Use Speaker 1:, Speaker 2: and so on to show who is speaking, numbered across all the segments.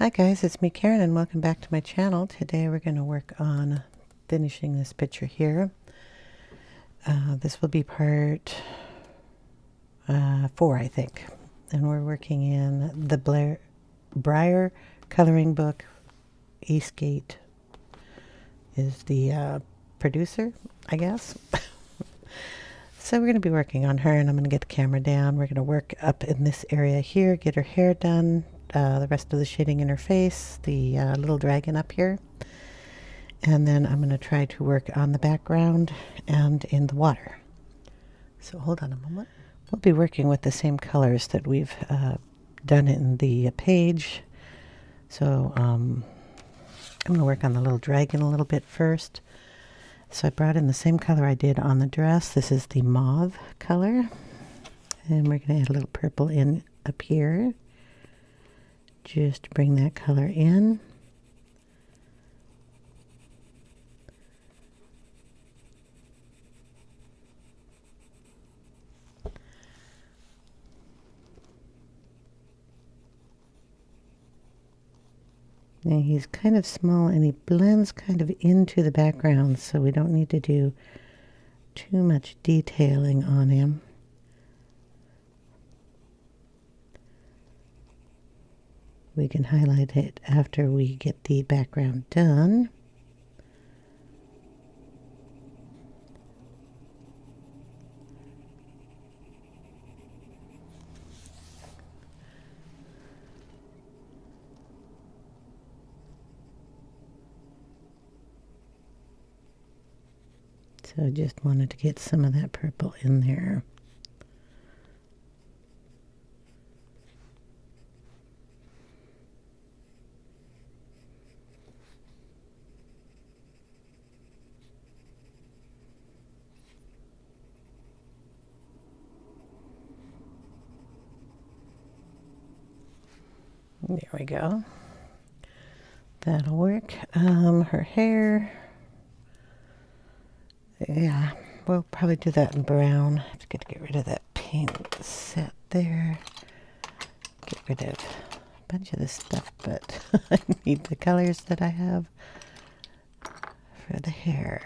Speaker 1: Hi guys, it's me Karen and welcome back to my channel. Today we're going to work on finishing this picture here. This will be part 4 I think, and we're working in the Briar Coloring book. Eastgate is the producer, I guess. So we're going to be working on her, and I'm going to get the camera down. We're going to work up in this area here, get her hair done, the rest of the shading in her face, the little dragon up here. And then I'm going to try to work on the background and in the water. So hold on a moment. We'll be working with the same colors that we've done in the page. So I'm going to work on the little dragon a little bit first. So I brought in the same color I did on the dress. This is the mauve color. And we're going to add a little purple in up here. Just bring that color in. Now he's kind of small and he blends kind of into the background, so we don't need to do too much detailing on him. We can highlight it after we get the background done. So I just wanted to get some of that purple in there. There we go. That'll work. Her hair. Yeah, we'll probably do that in brown. I have to get rid of that paint set there. Get rid of a bunch of this stuff, but I need the colors that I have for the hair.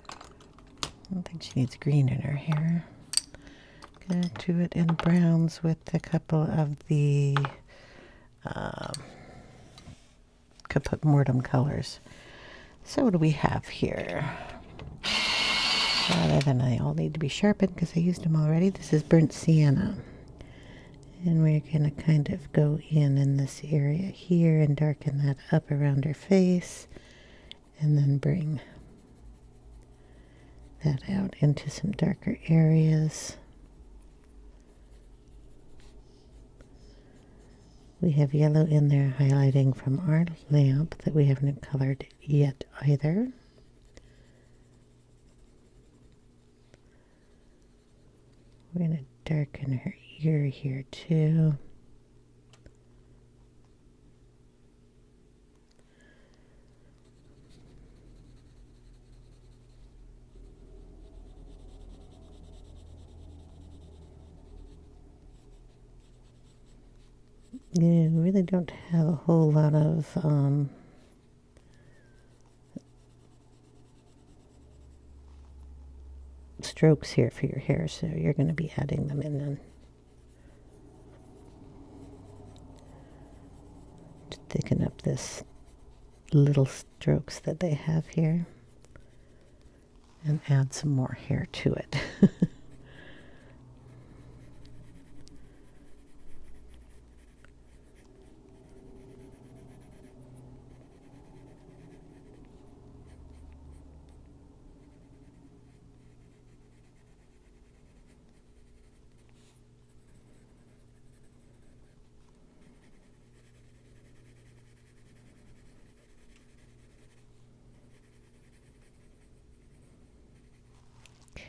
Speaker 1: I don't think she needs green in her hair. Gonna do it in browns with a couple of the Capur Mortuum colors. So what do we have here? Rather than they all need to be sharpened because I used them already. This is burnt sienna. And we're going to kind of go in this area here and darken that up around her face. And then bring that out into some darker areas. We have yellow in there highlighting from our lamp that we haven't colored yet either. We're going to darken her ear here too. Yeah, we really don't have a whole lot of strokes here for your hair, so you're going to be adding them in then. To thicken up this little strokes that they have here and add some more hair to it.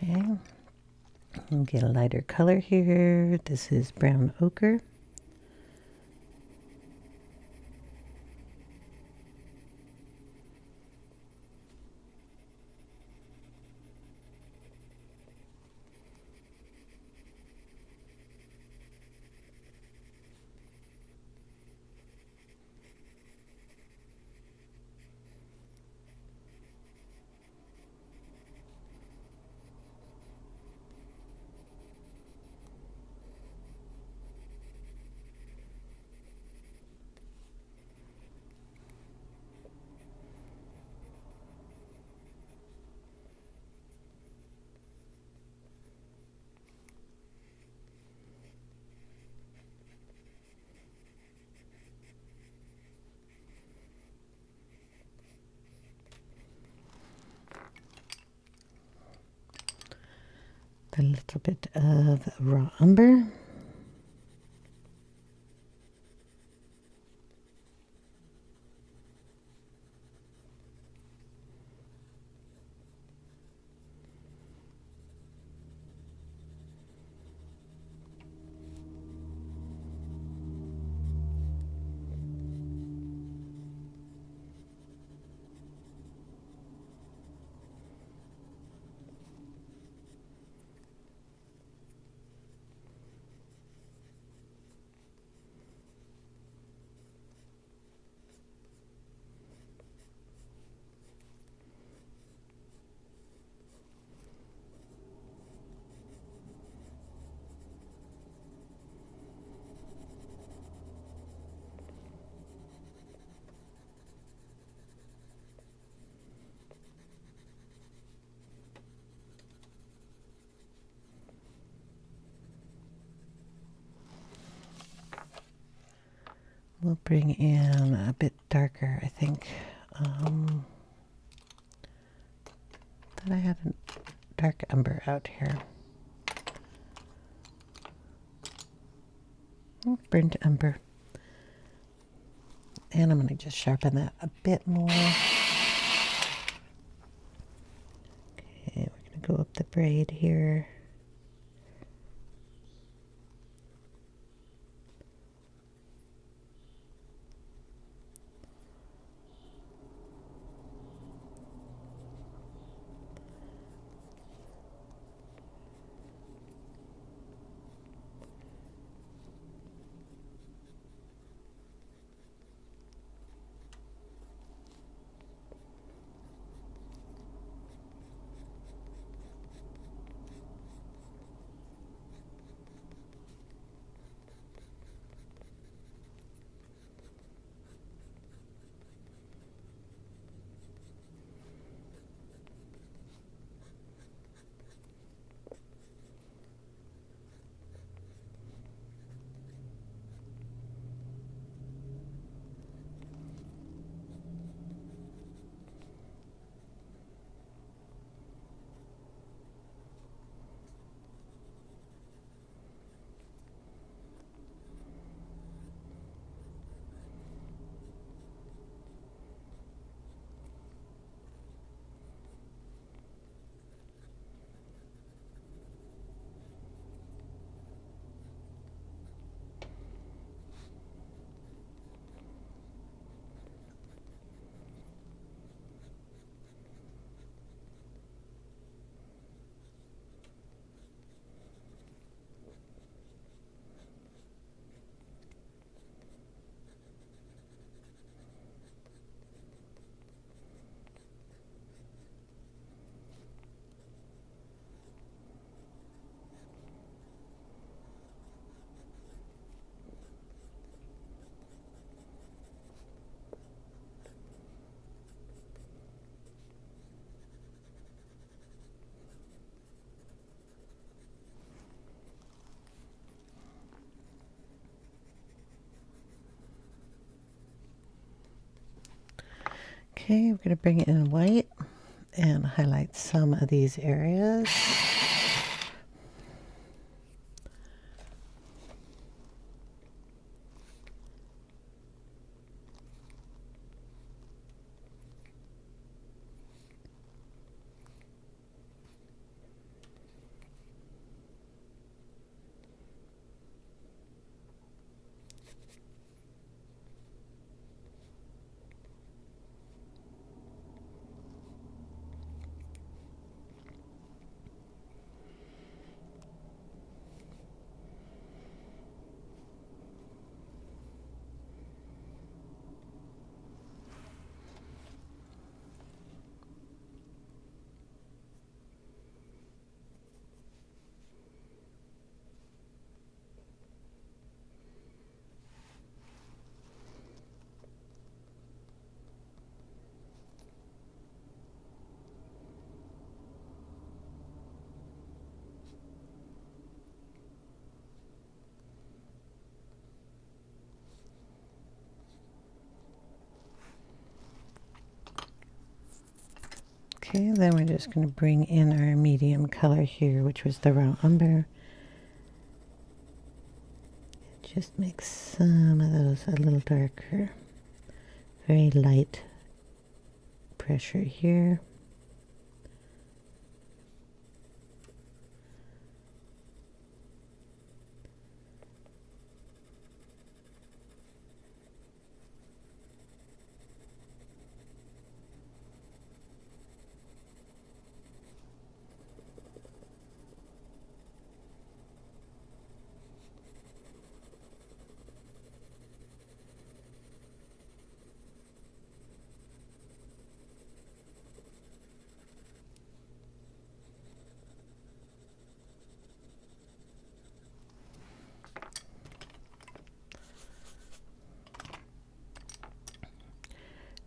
Speaker 1: Okay, and get a lighter color here. This is brown ochre. a little bit of raw umber. We'll bring in a bit darker, I think. Thought I had a dark umber out here. Burnt umber. And I'm going to just sharpen that a bit more. Okay, we're going to go up the braid here. Okay, we're going to bring it in white and highlight some of these areas. Okay, then we're just going to bring in our medium color here, which was the raw umber. Just make some of those a little darker. Very light pressure here.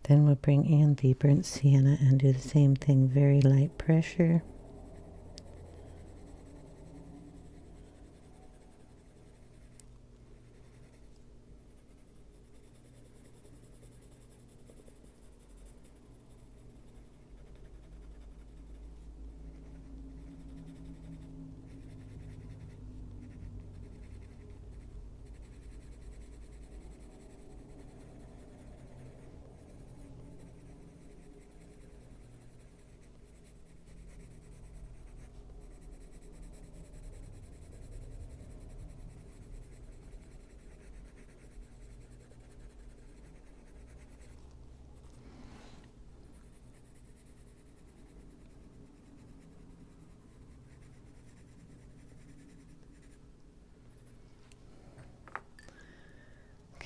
Speaker 1: Then we'll bring in the burnt sienna and do the same thing, very light pressure.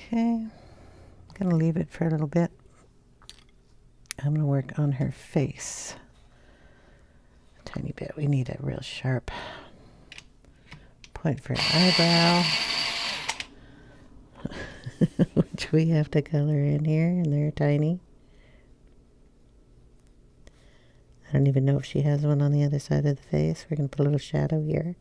Speaker 1: Okay, I'm going to leave it for a little bit. I'm going to work on her face a tiny bit. We need a real sharp point for an eyebrow, which we have to color in here, and they're tiny. I don't even know if she has one on the other side of the face. We're going to put a little shadow here.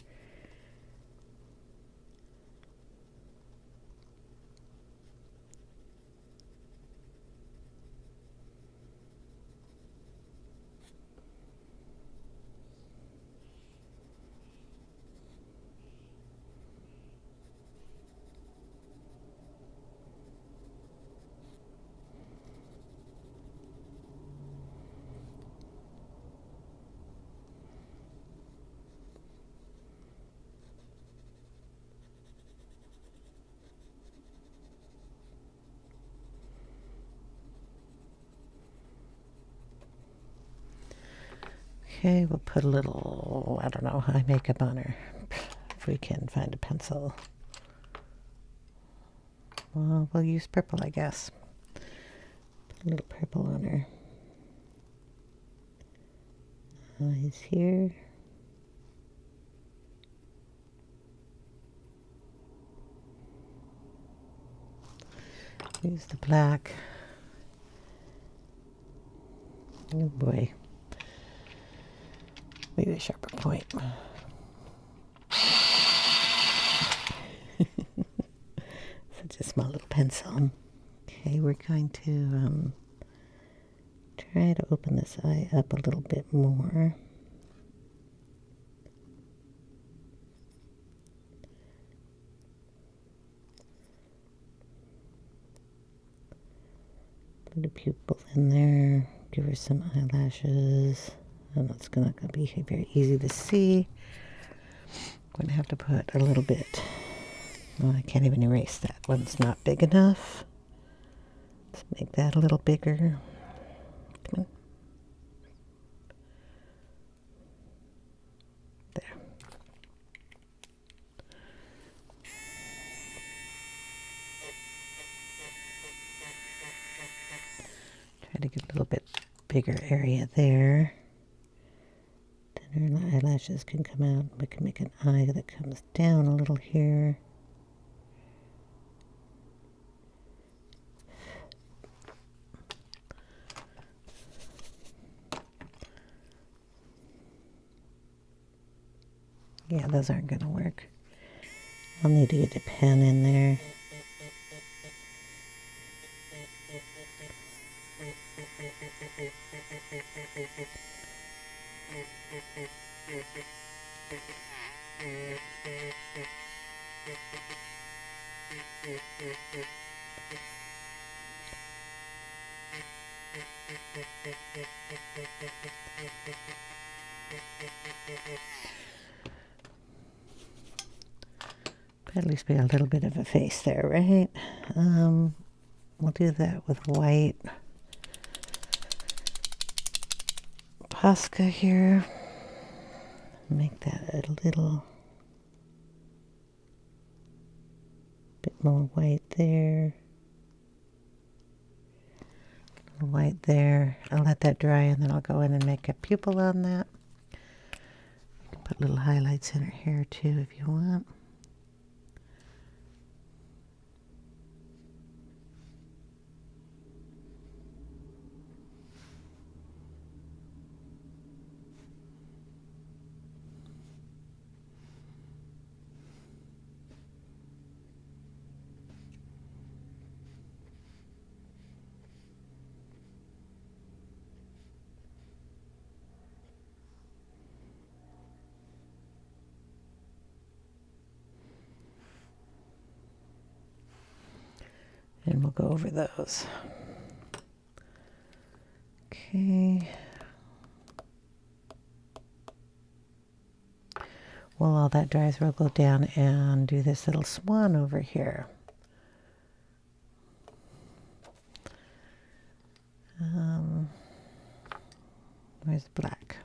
Speaker 1: Okay, we'll put a little, I don't know, eye makeup on her, if we can find a pencil. Well, we'll use purple, I guess. Put a little purple on her eyes here. Use the black. Oh boy. Maybe a sharper point. Such a small little pencil. Okay, we're going to try to open this eye up a little bit more. Put a pupil in there. Give her some eyelashes. And it's not going to be very easy to see. I'm going to have to put a little bit. Oh, I can't even erase that one's not big enough. Let's make that a little bigger. Come on. There. Try to get a little bit bigger area there. Then her eyelashes can come out. We can make an eye that comes down a little here. Yeah, those aren't going to work. I'll need to get a pen in there. At least be a little bit of a face there, right? We'll do that with white Posca here. Make that a little bit more white there. A little white there. I'll let that dry and then I'll go in and make a pupil on that. Put little highlights in her hair too if you want. And we'll go over those. Okay. While all that dries, we'll go down and do this little swan over here. Where's the black?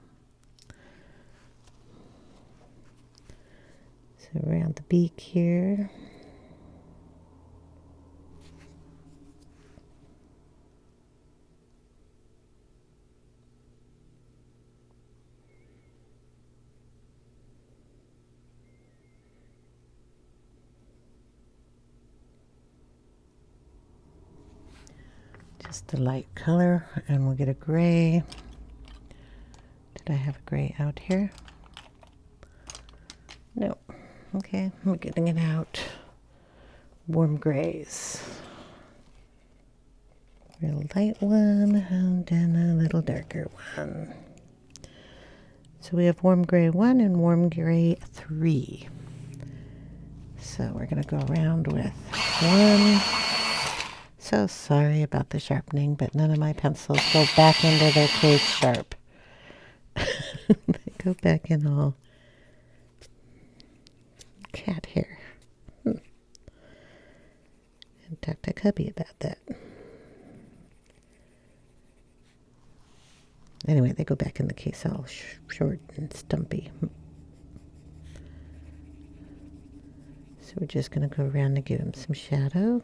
Speaker 1: So around the beak here. Just a light color, and we'll get a gray. Did I have a gray out here? No. Okay, we're getting it out. Warm grays. Real light one, and then a little darker one. So we have warm gray 1 and warm gray 3. So we're going to go around with 1. So sorry about the sharpening, but none of my pencils go back into their case sharp. They go back in all cat hair. And talk to Cubby about that. Anyway, they go back in the case all short and stumpy. So we're just going to go around and give him some shadow.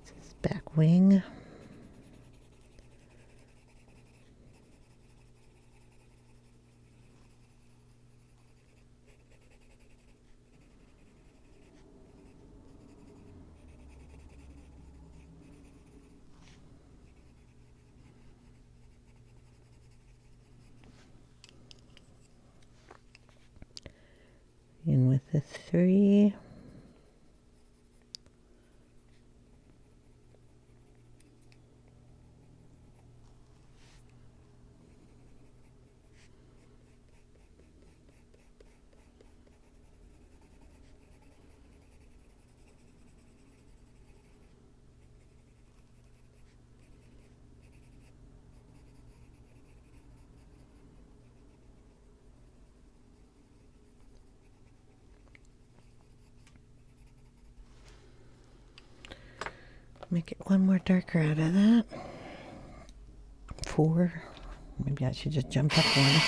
Speaker 1: This is back wing. In with the 3. Make it one more darker out of that. 4. Maybe I should just jump up one.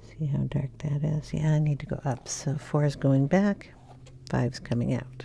Speaker 1: See how dark that is. Yeah, I need to go up. So 4 is going back, 5 is coming out.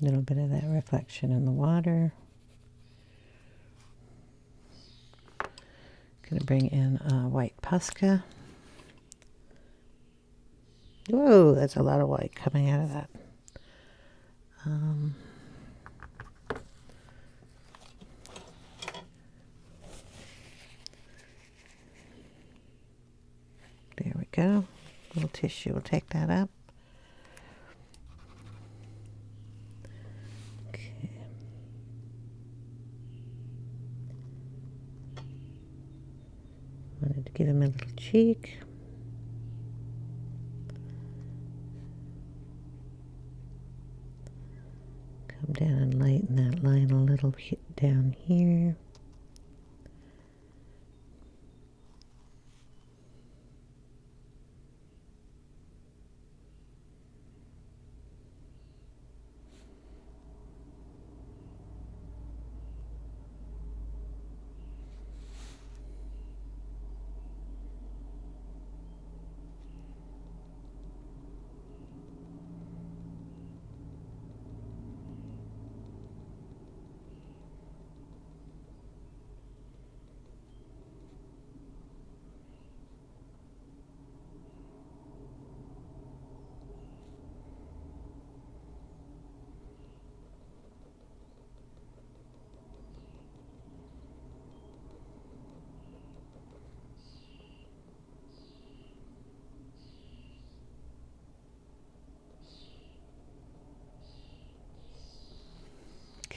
Speaker 1: A little bit of that reflection in the water. Gonna bring in white Posca. Whoa, that's a lot of white coming out of that. There we go. Little tissue will take that up. Okay. Wanted to give him a little cheek. Come down and lighten that line a little bit down here.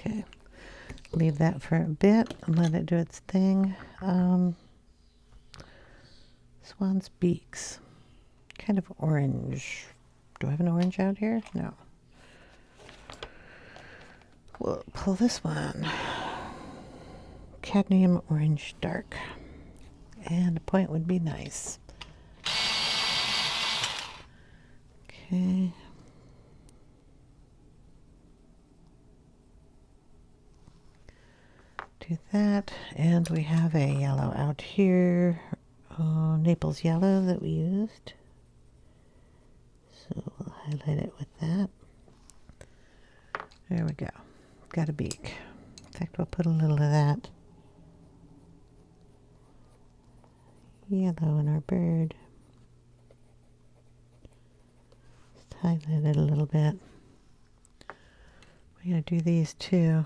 Speaker 1: Okay, leave that for a bit and let it do its thing. Swan's beaks, kind of orange. Do I have an orange out here? No. We'll pull this one. Cadmium orange dark. And a point would be nice. Okay. Do that. And we have a yellow out here. Naples yellow that we used. So we'll highlight it with that. There we go. Got a beak. In fact, we'll put a little of that yellow in our bird. Just highlight it a little bit. We're going to do these too.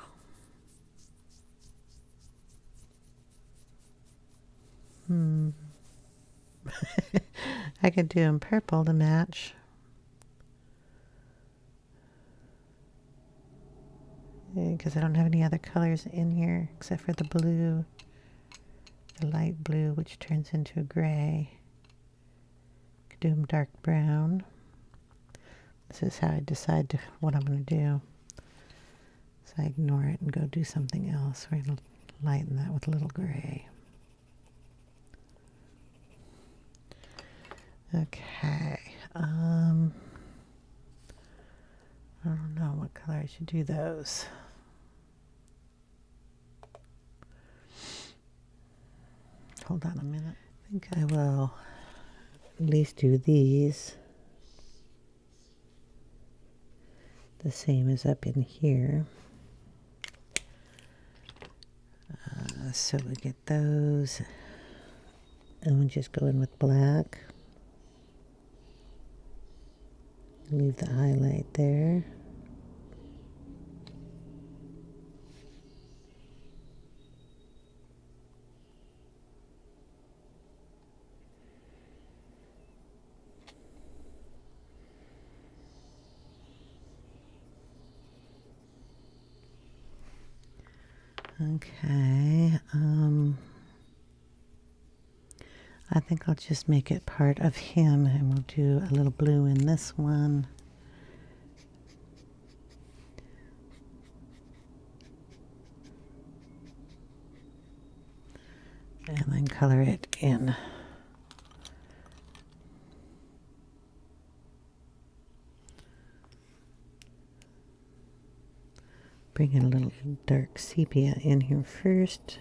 Speaker 1: I could do them purple to match. Because I don't have any other colors in here except for the blue, the light blue, which turns into a gray. Could do them dark brown. This is how I decide what I'm going to do. So I ignore it and go do something else. We're going to lighten that with a little gray. Okay. I don't know what color I should do those. Hold on a minute. I think I will at least do these the same as up in here. So we get those, and we'll just go in with black. Leave the highlight there. Okay, I think I'll just make it part of him, and we'll do a little blue in this one. And then color it in. Bring in a little dark sepia in here first.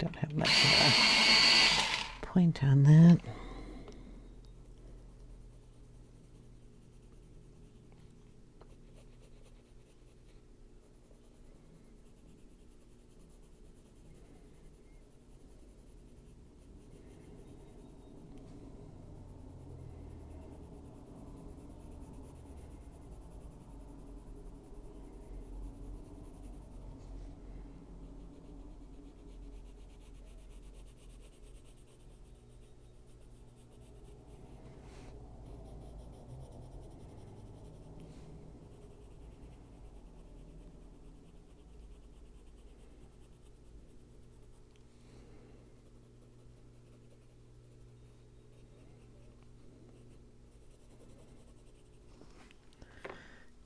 Speaker 1: don't have much of a point on that.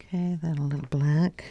Speaker 1: Okay, then a little black.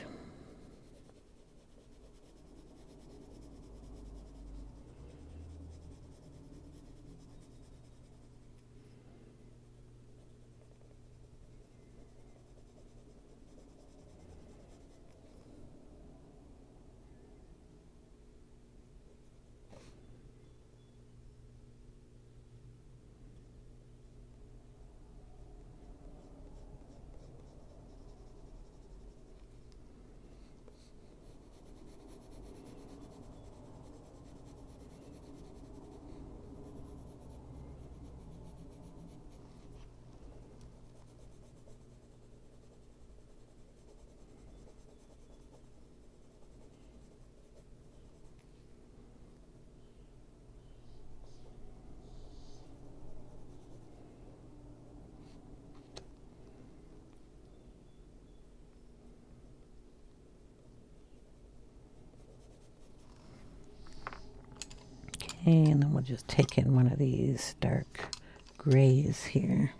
Speaker 1: And then we'll just take in one of these dark grays here.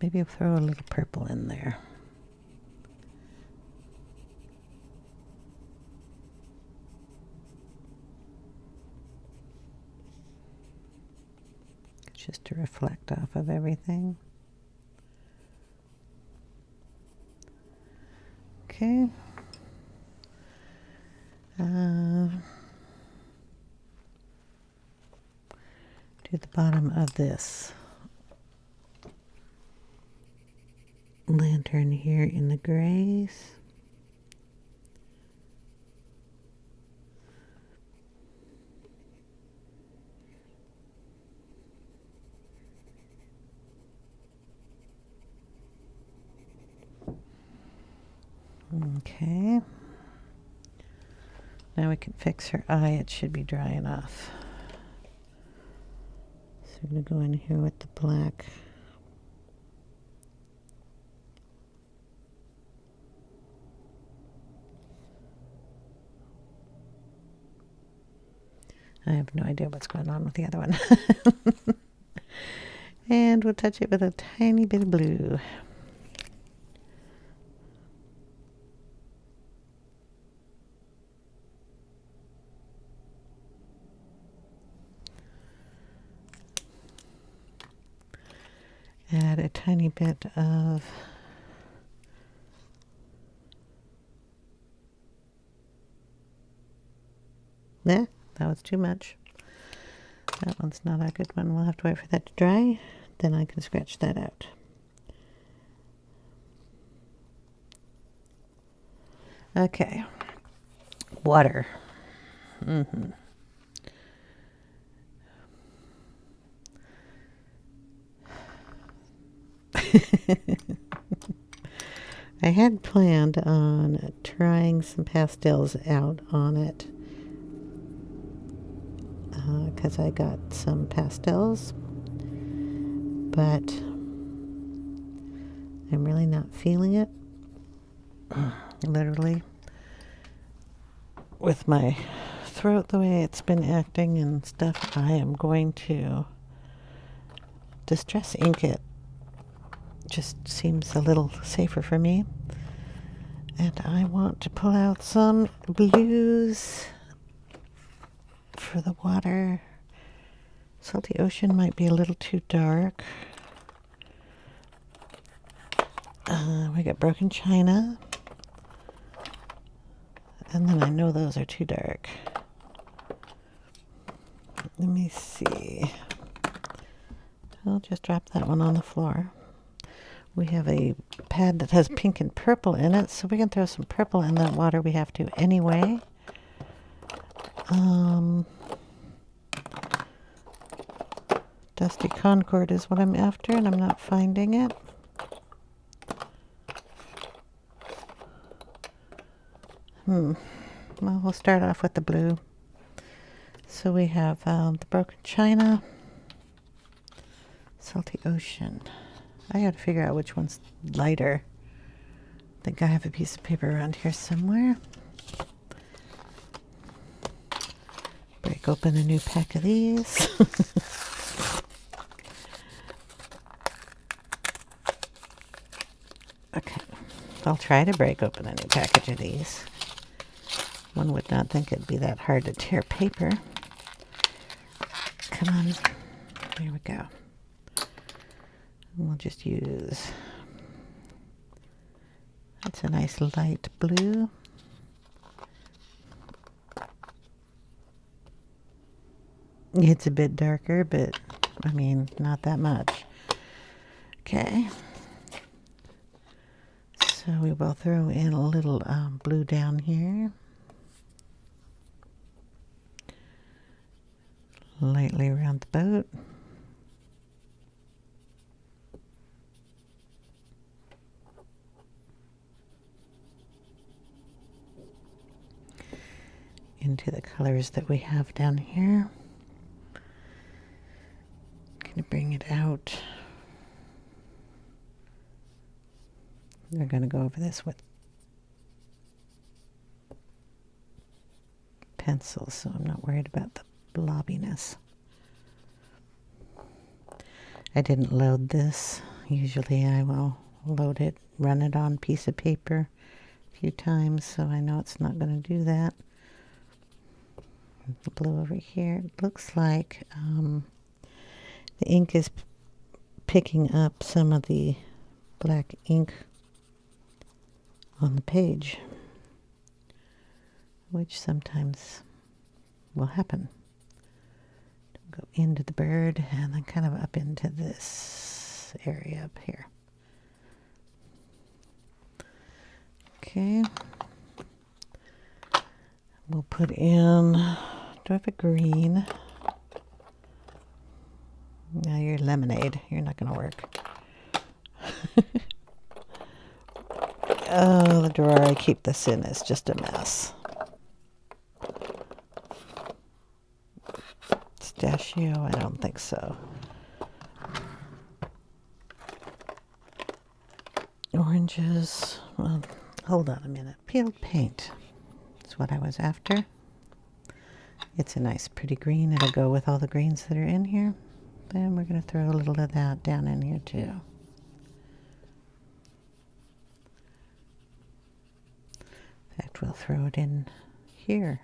Speaker 1: Maybe I'll throw a little purple in there. Just to reflect off of everything. Okay. To the bottom of this lantern here in the grays. Okay. Now we can fix her eye. It should be dry enough. So I'm going to go in here with the black. I have no idea what's going on with the other one. And we'll touch it with a tiny bit of blue. Add a tiny bit of that was too much. That one's not a good one. We'll have to wait for that to dry. Then I can scratch that out. Okay. Water. I had planned on trying some pastels out on it because I got some pastels, but I'm really not feeling it. Literally, with my throat the way it's been acting and stuff, I am going to distress ink it. Just seems a little safer for me. And I want to pull out some blues for the water. Salty Ocean might be a little too dark. We got Broken China. And then I know those are too dark. Let me see. I'll just drop that one on the floor. We have a pad that has pink and purple in it, so we can throw some purple in that water. We have to anyway. Dusty Concord is what I'm after, and I'm not finding it. Well, we'll start off with the blue. So we have the Broken China, Salty Ocean. I got to figure out which one's lighter. I think I have a piece of paper around here somewhere. Break open a new pack of these. Okay, I'll try to break open a new package of these. One would not think it'd be that hard to tear paper. Come on, there we go. We'll just use, that's a nice light blue. It's a bit darker, but I mean, not that much. Okay. So we will throw in a little blue down here. Lightly around the boat. Into the colors that we have down here. Gonna bring it out. We're gonna go over this with pencils, so I'm not worried about the blobbiness. I didn't load this. Usually I will load it, run it on a piece of paper a few times, so I know it's not going to do that. The blue over here, it looks like the ink is picking up some of the black ink on the page, which sometimes will happen. Go into the bird and then kind of up into this area up here. Okay. We'll put in, do I have a green? No, you're lemonade. You're not going to work. Oh, the drawer I keep this in is just a mess. Pistachio, I don't think so. Oranges, well, hold on a minute. Peeled paint is what I was after. It's a nice pretty green. It'll go with all the greens that are in here. Then we're going to throw a little of that down in here too. In fact, we'll throw it in here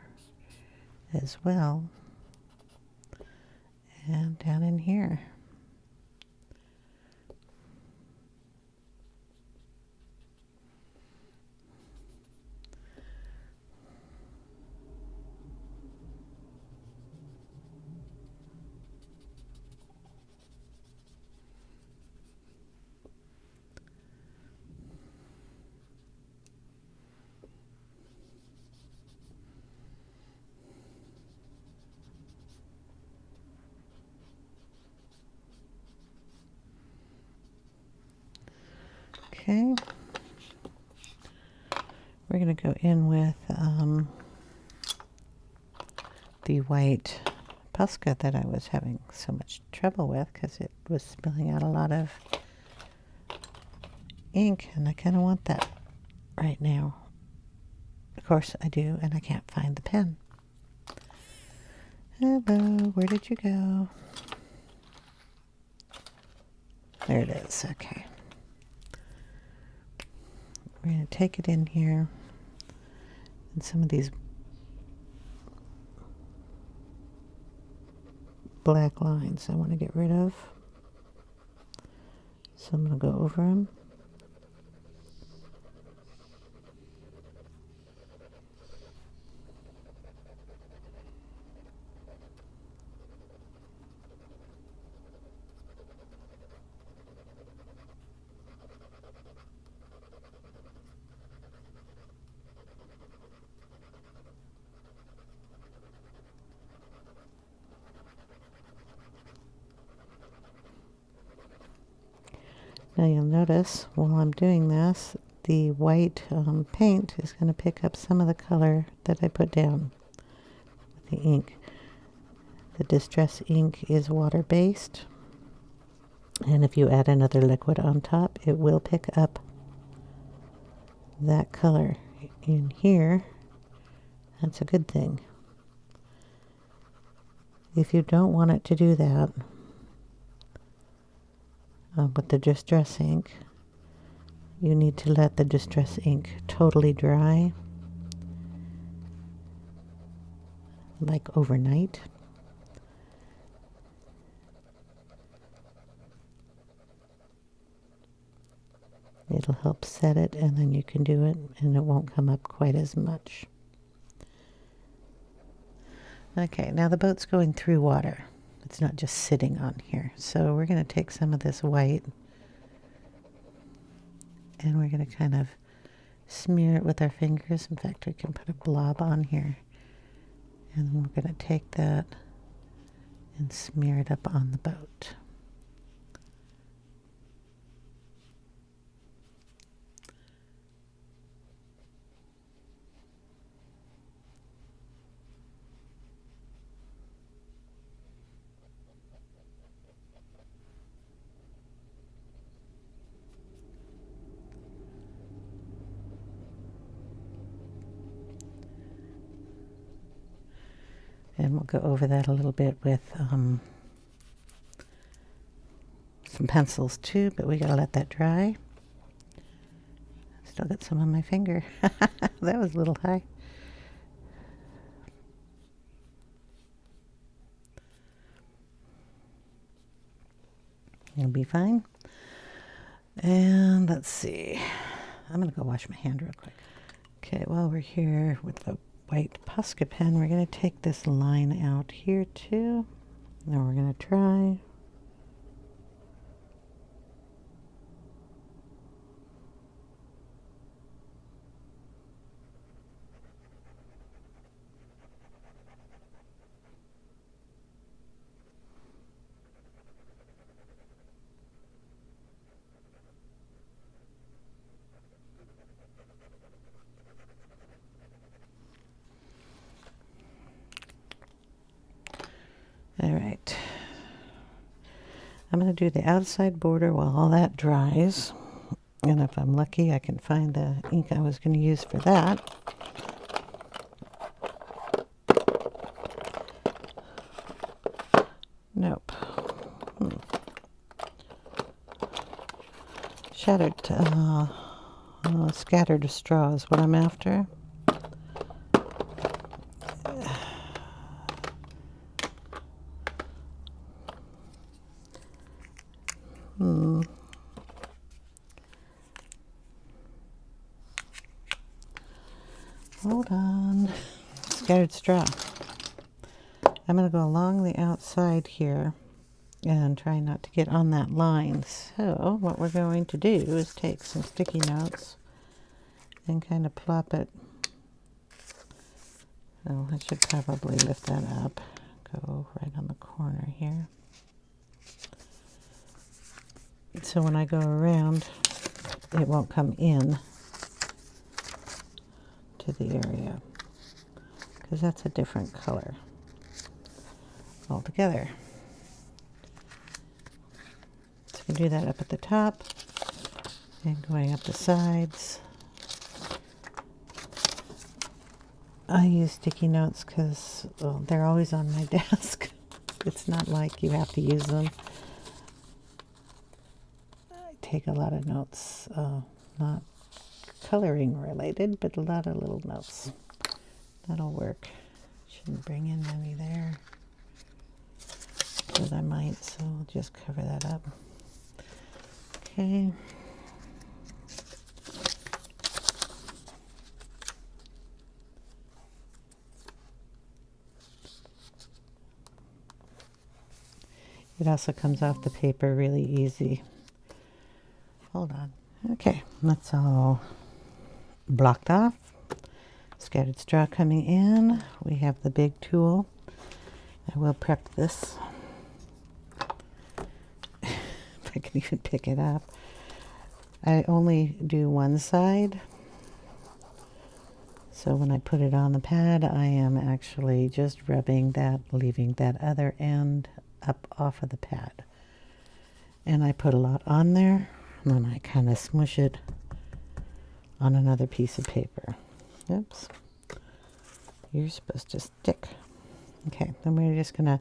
Speaker 1: as well. And down in here. Okay, we're going to go in with the white Posca that I was having so much trouble with because it was spilling out a lot of ink, and I kind of want that right now. Of course I do, and I can't find the pen. Hello, where did you go? There it is, okay. We're going to take it in here, and some of these black lines I want to get rid of. So I'm going to go over them. Now you'll notice while I'm doing this, the white paint is going to pick up some of the color that I put down with the ink. The Distress ink is water-based, and if you add another liquid on top, it will pick up that color in here. That's a good thing. If you don't want it to do that, with the Distress ink, you need to let the Distress ink totally dry, like overnight. It'll help set it, and then you can do it, and it won't come up quite as much. Okay, now the boat's going through water. It's not just sitting on here. So we're going to take some of this white and we're going to kind of smear it with our fingers. In fact, we can put a blob on here. And then we're going to take that and smear it up on the boat. And we'll go over that a little bit with some pencils too, but we gotta let that dry. Still got some on my finger. That was a little high. It'll be fine. And let's see. I'm gonna go wash my hand real quick. Okay, while we're here with the white Posca pen, we're going to take this line out here too. Then we're going to try. All right, I'm going to do the outside border while all that dries, and if I'm lucky I can find the ink I was going to use for that. Nope. Shattered, scattered straw is what I'm after. Hold on. Scattered straw. I'm going to go along the outside here and try not to get on that line. So what we're going to do is take some sticky notes and kind of plop it. So I should probably lift that up. Go right on the corner here. So when I go around, it won't come in to the area, because that's a different color altogether. So we do that up at the top and going up the sides. I use sticky notes because, well, they're always on my desk. It's not like you have to use them. I take a lot of notes, not coloring related, but a lot of little notes. That'll work. Shouldn't bring in any there. that I might, so I'll just cover that up. Okay. It also comes off the paper really easy. Hold on. Okay, that's all blocked off. Scattered straw coming in. We have the big tool. I will prep this. If I can even pick it up. I only do one side. So when I put it on the pad, I am actually just rubbing that, leaving that other end up off of the pad. And I put a lot on there, and then I kind of smush it on another piece of paper. Oops. You're supposed to stick. Okay, then we're just going to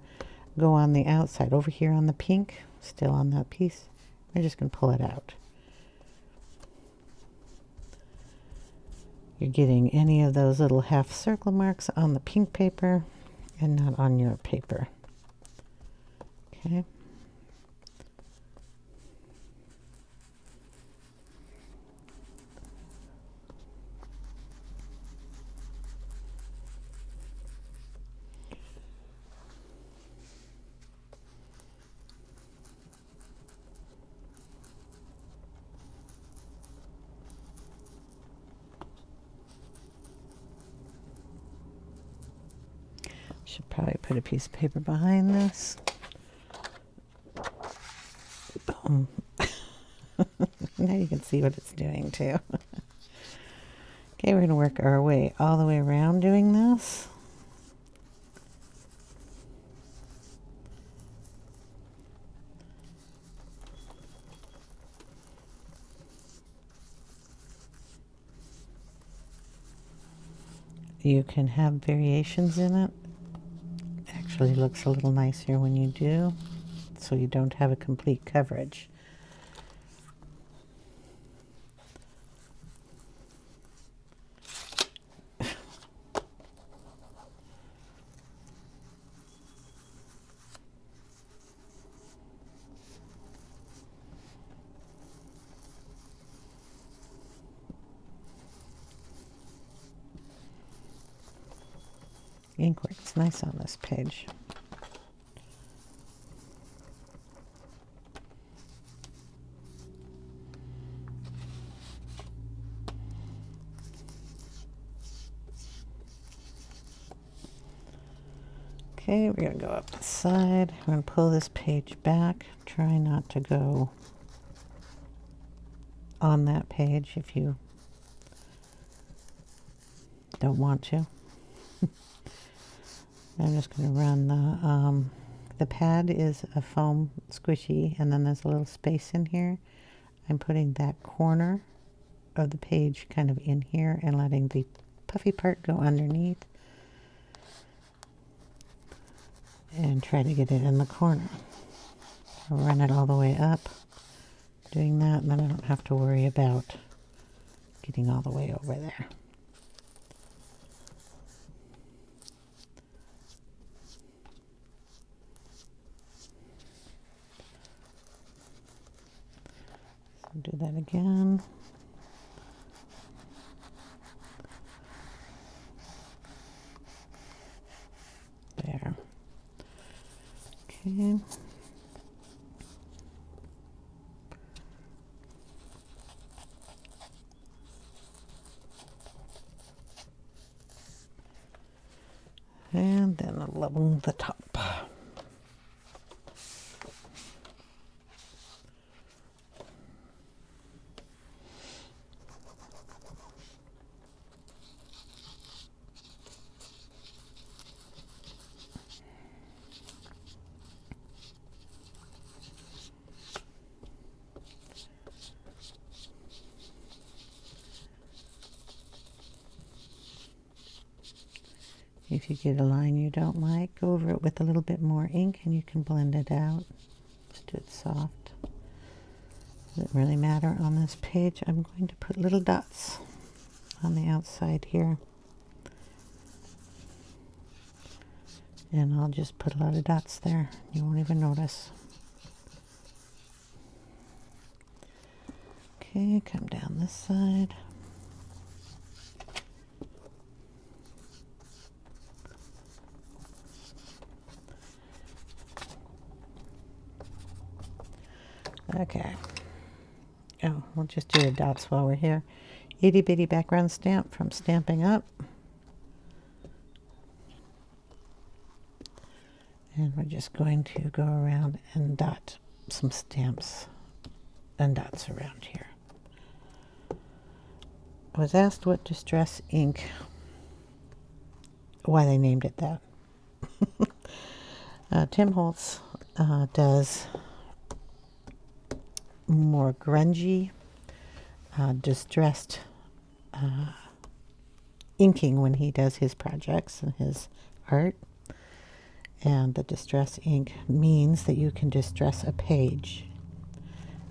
Speaker 1: go on the outside. Over here on the pink, still on that piece, we're just going to pull it out. You're getting any of those little half circle marks on the pink paper and not on your paper. Okay. Should probably put a piece of paper behind this. Boom. Now you can see what it's doing too. Okay, we're going to work our way all the way around doing this. You can have variations in it. Actually looks a little nicer when you do, so you don't have a complete coverage. Ink works nice on this page. Okay, we're going to go up the side. We're going to pull this page back. Try not to go on that page if you don't want to. I'm just going to run the pad is a foam squishy, and then there's a little space in here. I'm putting that corner of the page kind of in here and letting the puffy part go underneath. And try to get it in the corner. I'll run it all the way up, doing that, and then I don't have to worry about getting all the way over there. So do that again. There. Okay. And then along the top. If you get a line you don't like, go over it with a little bit more ink and you can blend it out. Just do it soft. Doesn't really matter on this page. I'm going to put little dots on the outside here. And I'll just put a lot of dots there. You won't even notice. Okay, come down this side. Okay. Oh, we'll just do the dots while we're here. Itty bitty background stamp from Stamping Up. And we're just going to go around and dot some stamps and dots around here. I was asked what Distress ink, why they named it that. Tim Holtz does more grungy, distressed inking when he does his projects and his art. And the distress ink means that you can distress a page,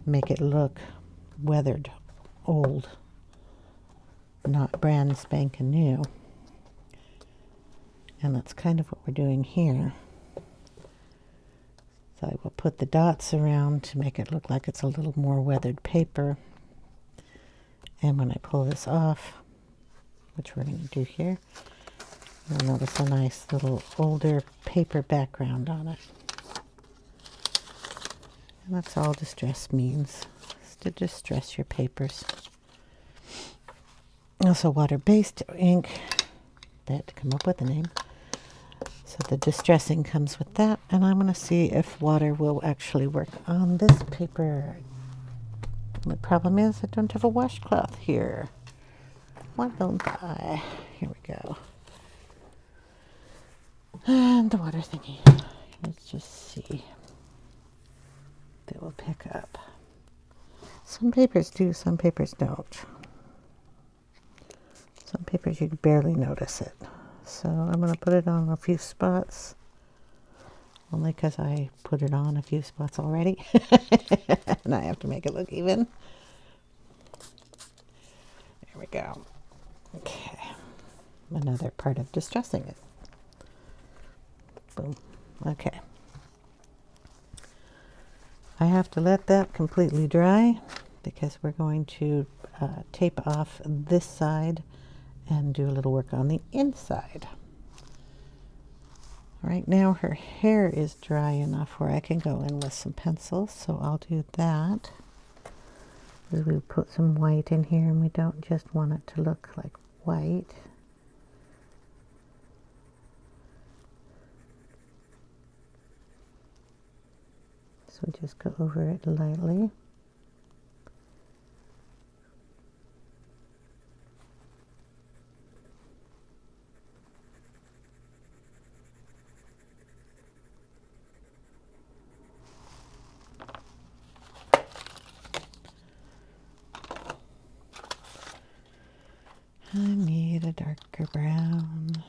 Speaker 1: make it look weathered, old, not brand spanking new. And that's kind of what we're doing here. So I will put the dots around to make it look like it's a little more weathered paper. And when I pull this off, which we're going to do here, you'll notice a nice little older paper background on it. And that's all distress means, is to distress your papers. Also water-based ink. They had to come up with a name. So the distressing comes with that, and I'm going to see if water will actually work on this paper. The problem is I don't have a washcloth here. Why don't I? Here we go. And the water thingy. Let's just see. They will pick up. Some papers do, some papers don't. Some papers you barely notice it. So I'm going to put it on a few spots, only because I put it on a few spots already, and I have to make it look even. There we go. Okay, another part of distressing it. Boom. Okay. I have to let that completely dry because we're going to tape off this side and do a little work on the inside. Right now her hair is dry enough where I can go in with some pencils, so I'll do that. We put some white in here, and we don't just want it to look like white. So just go over it lightly. I need a darker brown.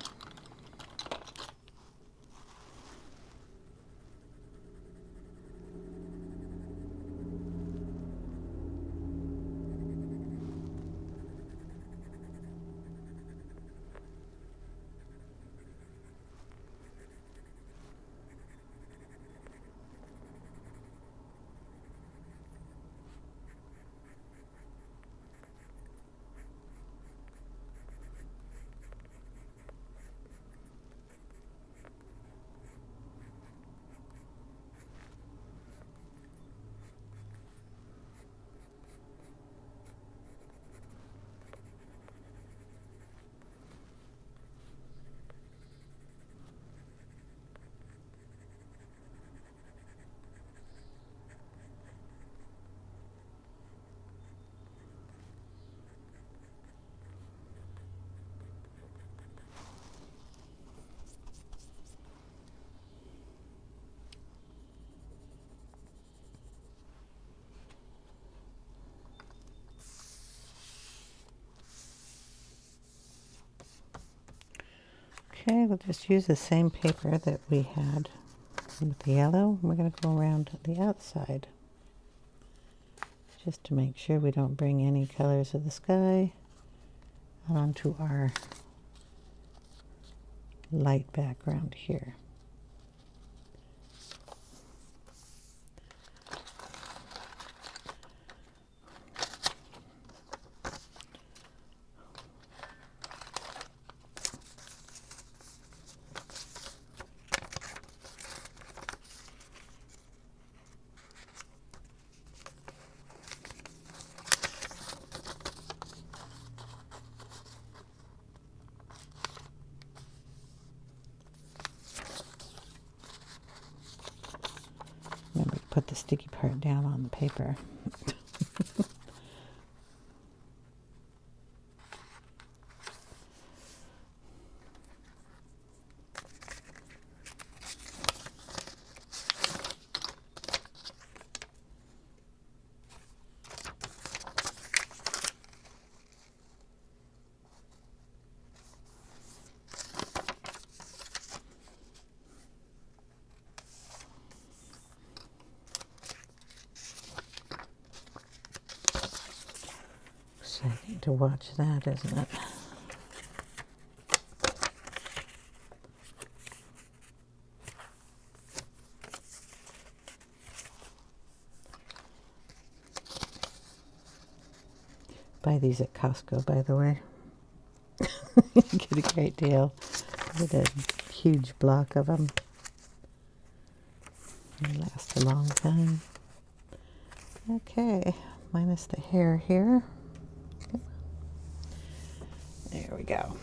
Speaker 1: Okay, we'll just use the same paper that we had with the yellow. We're going to go around the outside just to make sure we don't bring any colors of the sky onto our light background here. part down on the paper. Exciting to watch that, isn't it? Buy these at Costco, by the way. Get a great deal. Get a huge block of them. They last a long time. Okay, minus the hair here. There we go.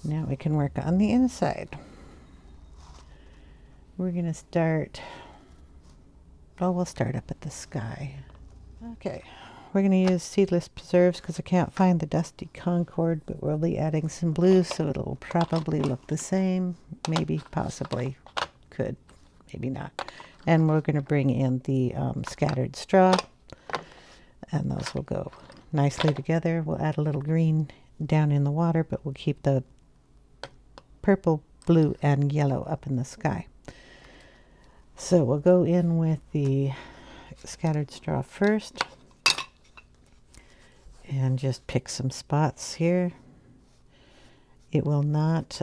Speaker 1: Now we can work on the inside. We're going to start, we'll start up at the sky. Okay, we're going to use seedless preserves because I can't find the dusty Concord, but we'll be adding some blue, so it'll probably look the same. Maybe, possibly, could, maybe not. And we're going to bring in the scattered straw, and those will go nicely together. We'll add a little green down in the water, but we'll keep the purple, blue, and yellow up in the sky. So we'll go in with the scattered straw first and just pick some spots here. It will not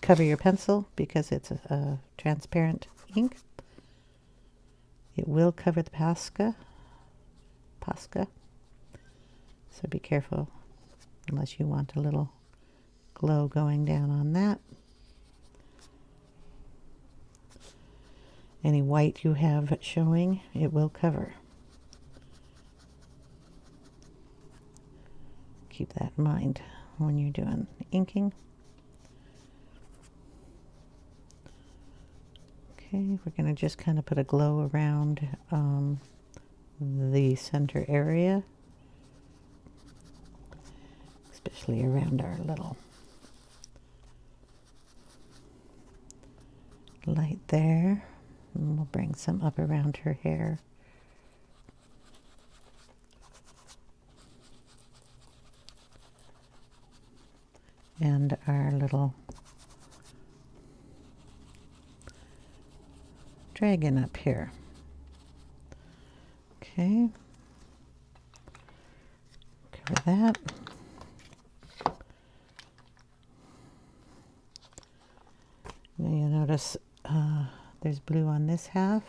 Speaker 1: cover your pencil because it's a transparent ink. It will cover the Posca, so be careful unless you want a little glow going down on that. Any white you have showing, it will cover. Keep that in mind when you're doing inking. Okay, we're going to just kind of put a glow around the center area, especially around our little light there. And we'll bring some up around her hair. And our little dragon up here. Okay. Cover that. Now you'll notice there's blue on this half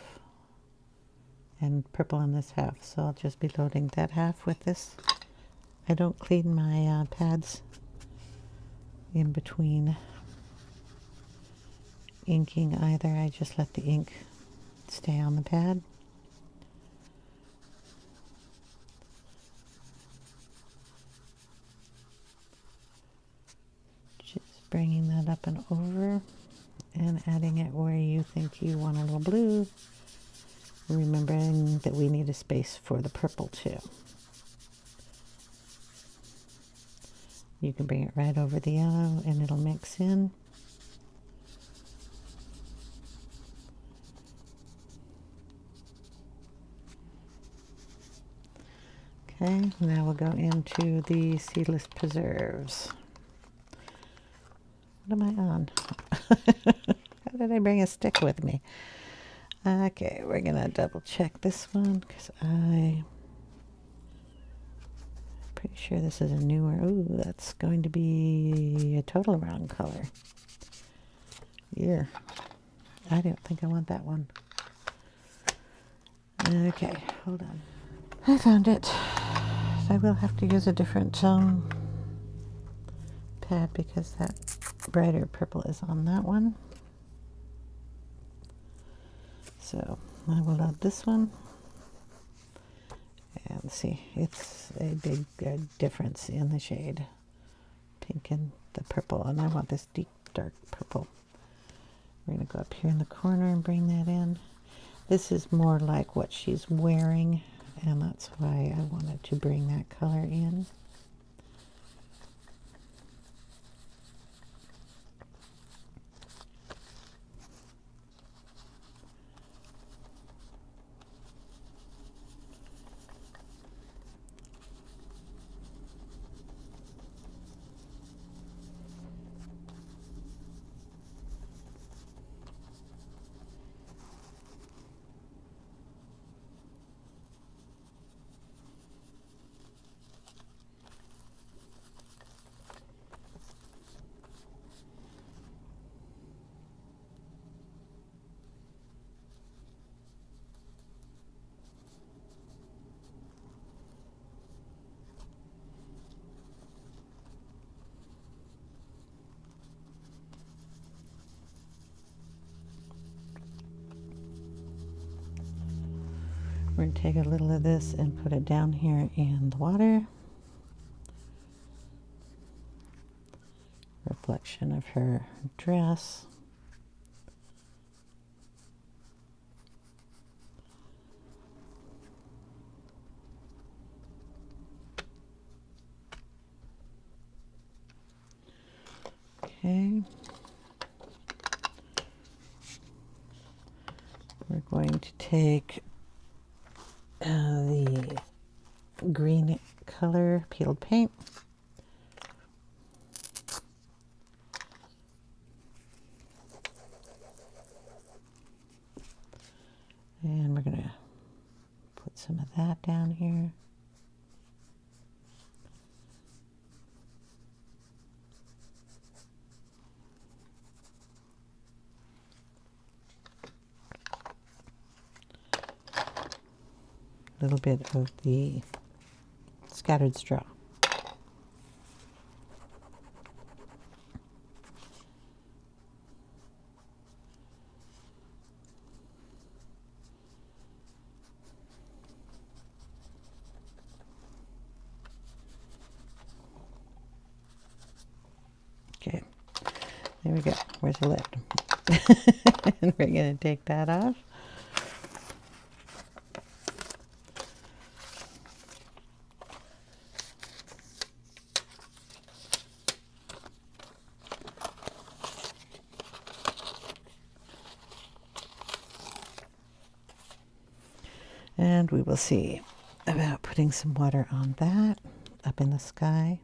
Speaker 1: and purple on this half, so I'll just be loading that half with this. I don't clean my pads in between inking either. I just let the ink stay on the pad. Just bringing that up and over and adding it where you think you want a little blue, remembering that we need a space for the purple too. You can bring it right over the yellow and it'll mix in. Okay, now we'll go into the seedless preserves. What am I on? How did I bring a stick with me? Okay, we're going to double check this one because I'm pretty sure this is a newer. Ooh, that's going to be a total wrong color. Yeah, I don't think I want that one. Okay, hold on. I found it. I will have to use a different pad because that brighter purple is on that one. So I will load this one. And see, it's a big difference in the shade. Pink and the purple, and I want this deep dark purple. We're going to go up here in the corner and bring that in. This is more like what she's wearing, and that's why I wanted to bring that color in. We're going to take a little of this and put it down here in the water. Reflection of her dress. Okay. We're going to take the green color peeled paint. And we're going to put some of that down here. A little bit of the scattered straw. Okay, there we go. Where's the lid? And we're going to take that off. And we will see about putting some water on that up in the sky.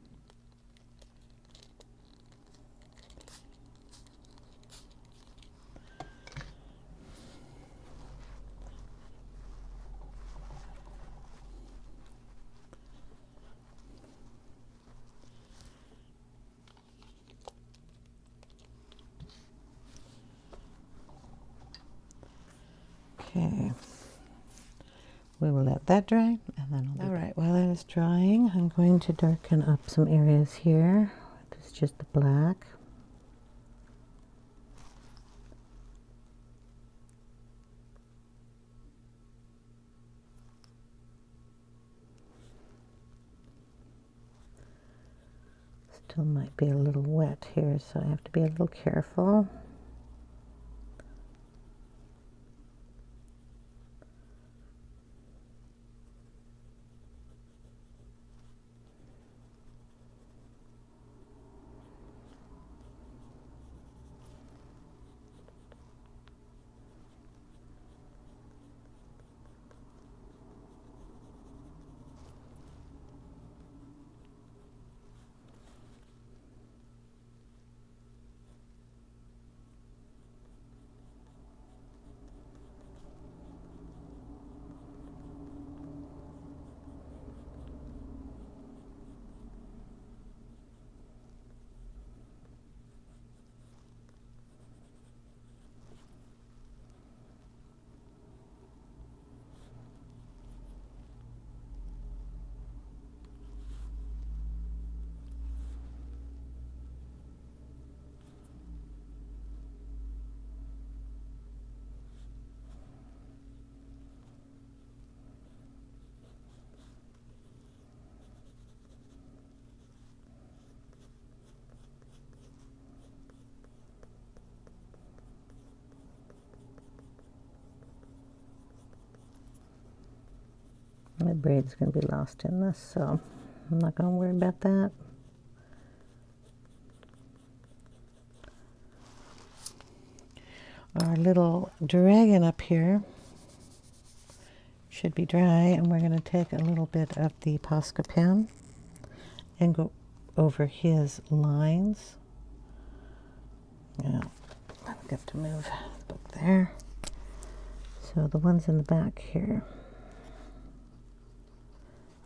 Speaker 1: Okay. We will let that dry, and then all right, while that is drying, I'm going to darken up some areas here. This is just the black. Still might be a little wet here, so I have to be a little careful. My braid's going to be lost in this, so I'm not going to worry about that. Our little dragon up here should be dry, and we're going to take a little bit of the Posca pen and go over his lines. Now, I have to move the book there. So the ones in the back here,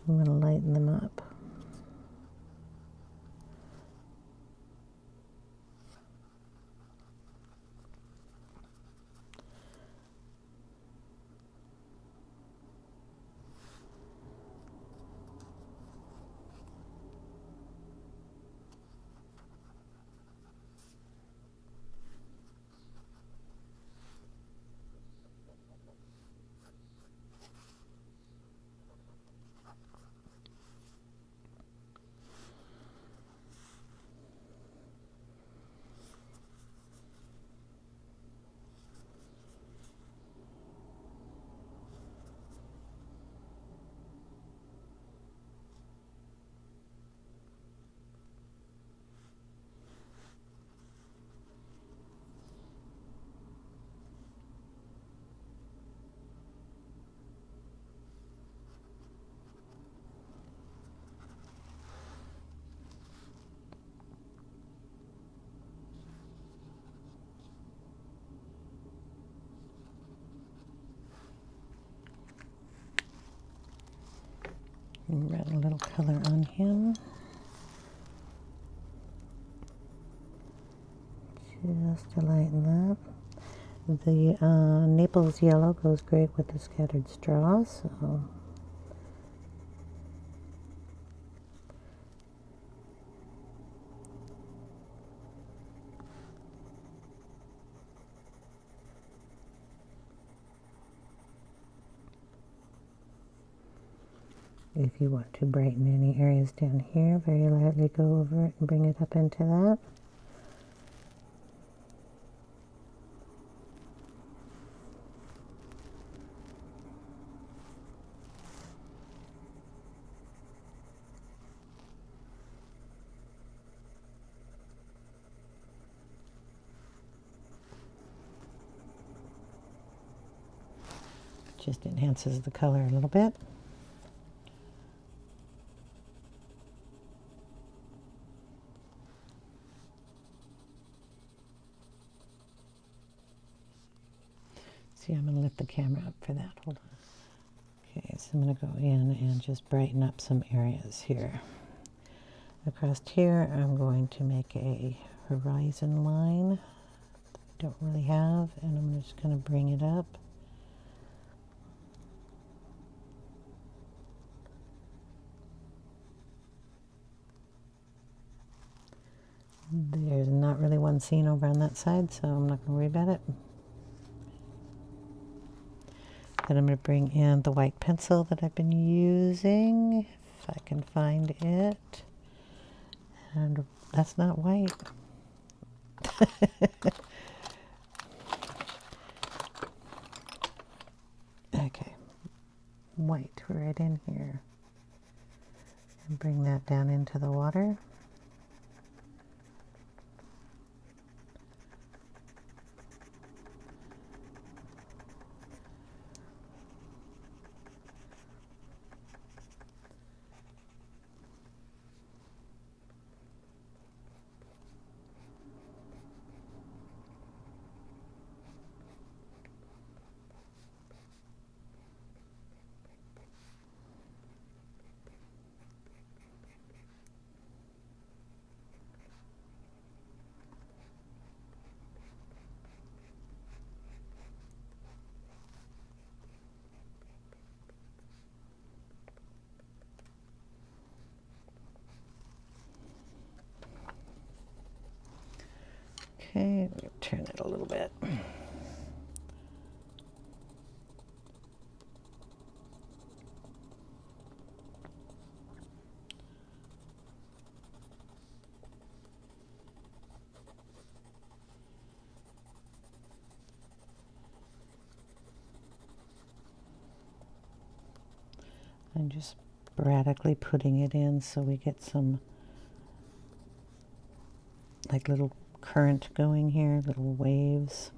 Speaker 1: I'm going to lighten them up. Red a little color on him. Just to lighten that. The Naples yellow goes great with the scattered straws. So. If you want to brighten any areas down here, very lightly go over it and bring it up into that. Just enhances the color a little bit. See, I'm going to lift the camera up for that. Hold on. Okay, so I'm going to go in and just brighten up some areas here. Across here, I'm going to make a horizon line that I don't really have, and I'm just going to bring it up. There's not really one scene over on that side, so I'm not going to worry about it. Then I'm going to bring in the white pencil that I've been using, if I can find it. And that's not white. Okay, white right in here. And bring that down into the water. Okay, we'll turn it a little bit. I'm just sporadically putting it in so we get some like little current going here, little waves,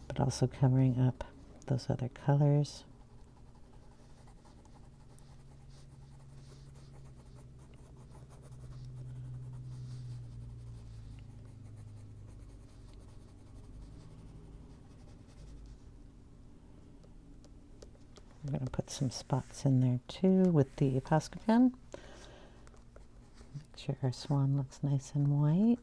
Speaker 1: but also covering up those other colors. I'm going to put some spots in there too with the Posca pen. Make sure our swan looks nice and white.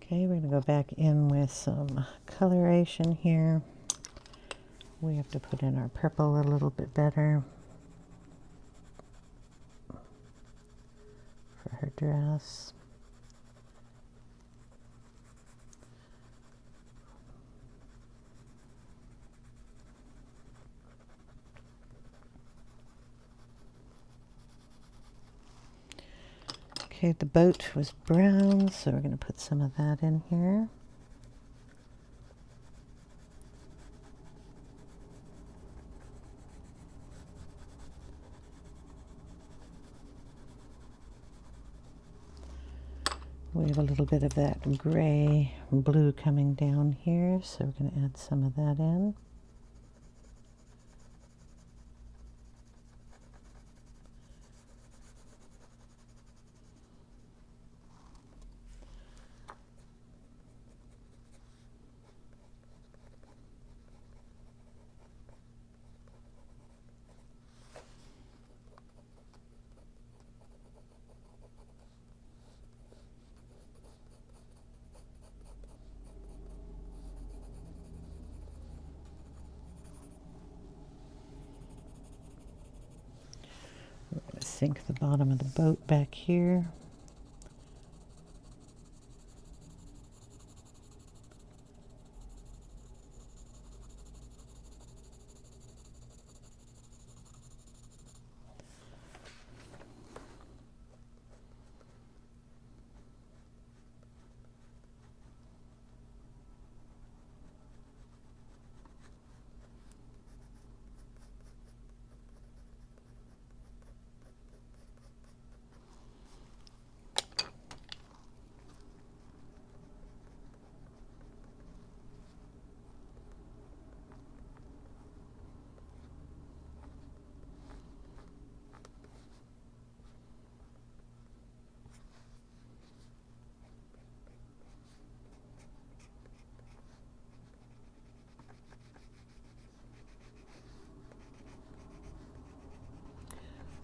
Speaker 1: Okay, we're going to go back in with some coloration here. We have to put in our purple a little bit better for her dress. Okay, the boat was brown, so we're going to put some of that in here. We have a little bit of that gray blue coming down here, so we're going to add some of that in. Sink the bottom of the boat back here.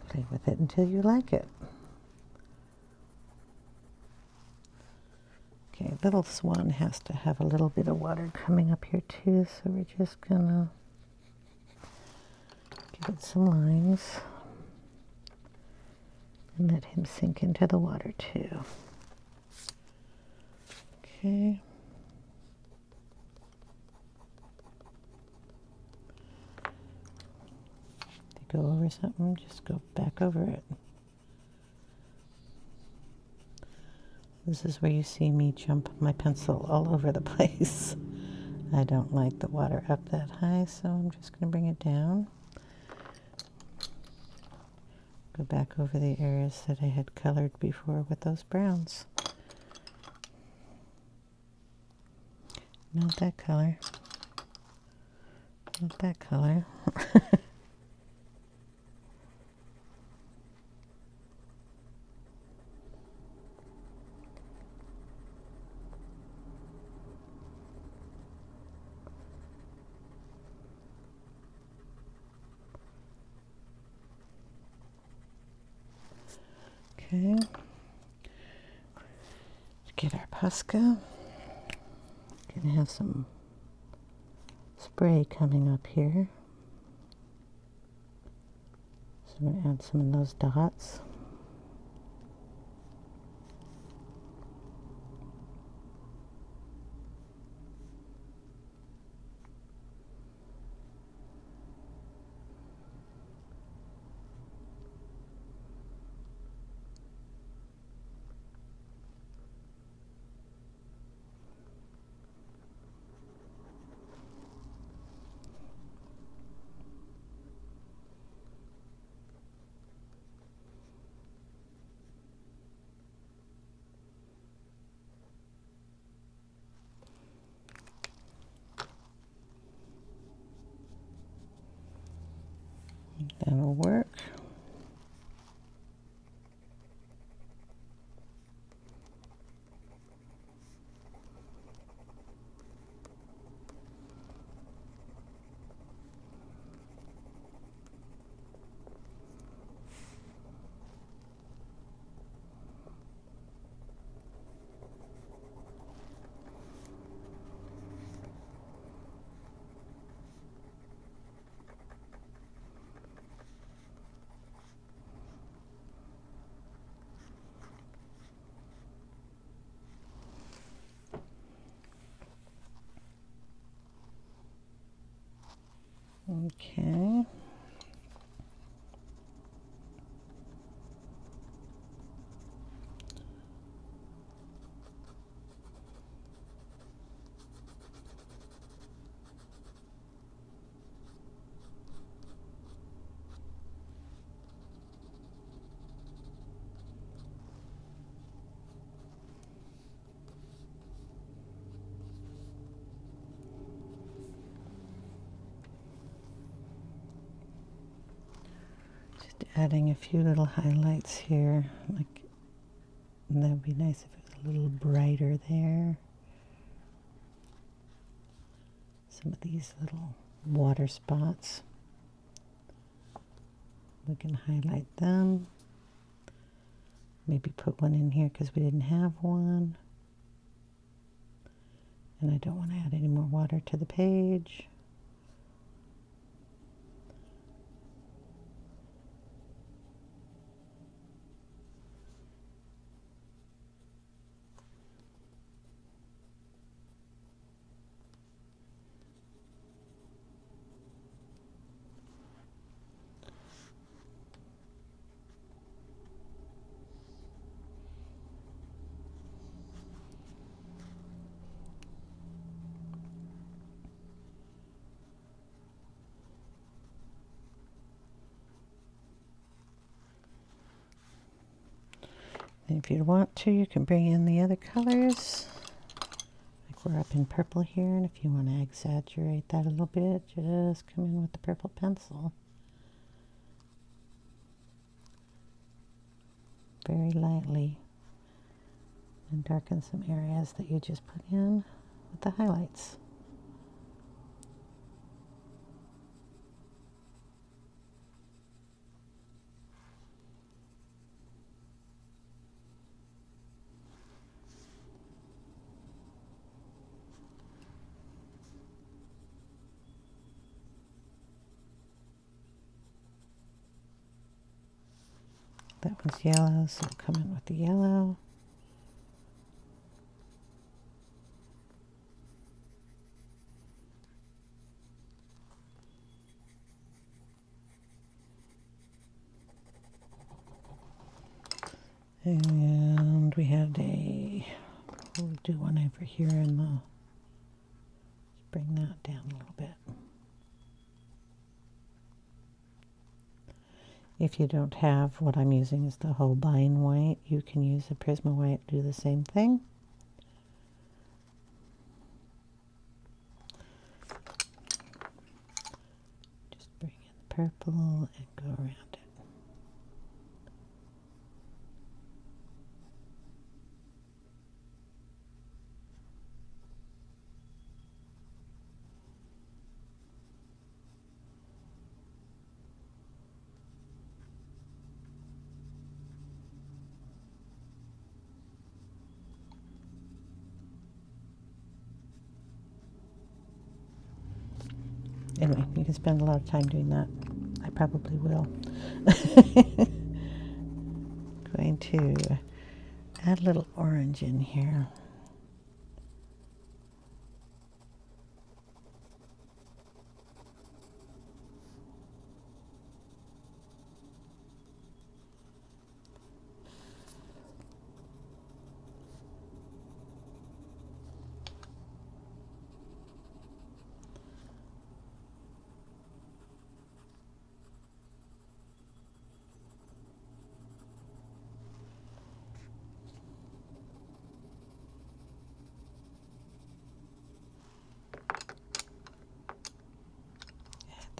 Speaker 1: Play with it until you like it. Okay, little swan has to have a little bit of water coming up here too, so we're just gonna give it some lines and let him sink into the water too. Okay. If you go over something, just go back over it. This is where you see me jump my pencil all over the place. I don't like the water up that high, so I'm just going to bring it down. Go back over the areas that I had colored before with those browns. Not that color. Not that color. Okay, get our Posca. Gonna have some spray coming up here. So I'm gonna add some of those dots. That'll work. Okay. Adding a few little highlights here, like that would be nice if it was a little brighter there. Some of these little water spots, we can highlight them. Maybe put one in here because we didn't have one. And I don't want to add any more water to the page. And if you want to, you can bring in the other colors. Like we're up in purple here, and if you want to exaggerate that a little bit, just come in with the purple pencil. Very lightly. And darken some areas that you just put in with the highlights. That one's yellow, so we'll come in with the yellow. And we had we'll do one over here in the, let's bring that down a little bit. If you don't have, what I'm using is the Holbein white, you can use a Prisma white to do the same thing. Just bring in the purple and go around it. Anyway, you can spend a lot of time doing that. I probably will. Going to add a little orange in here.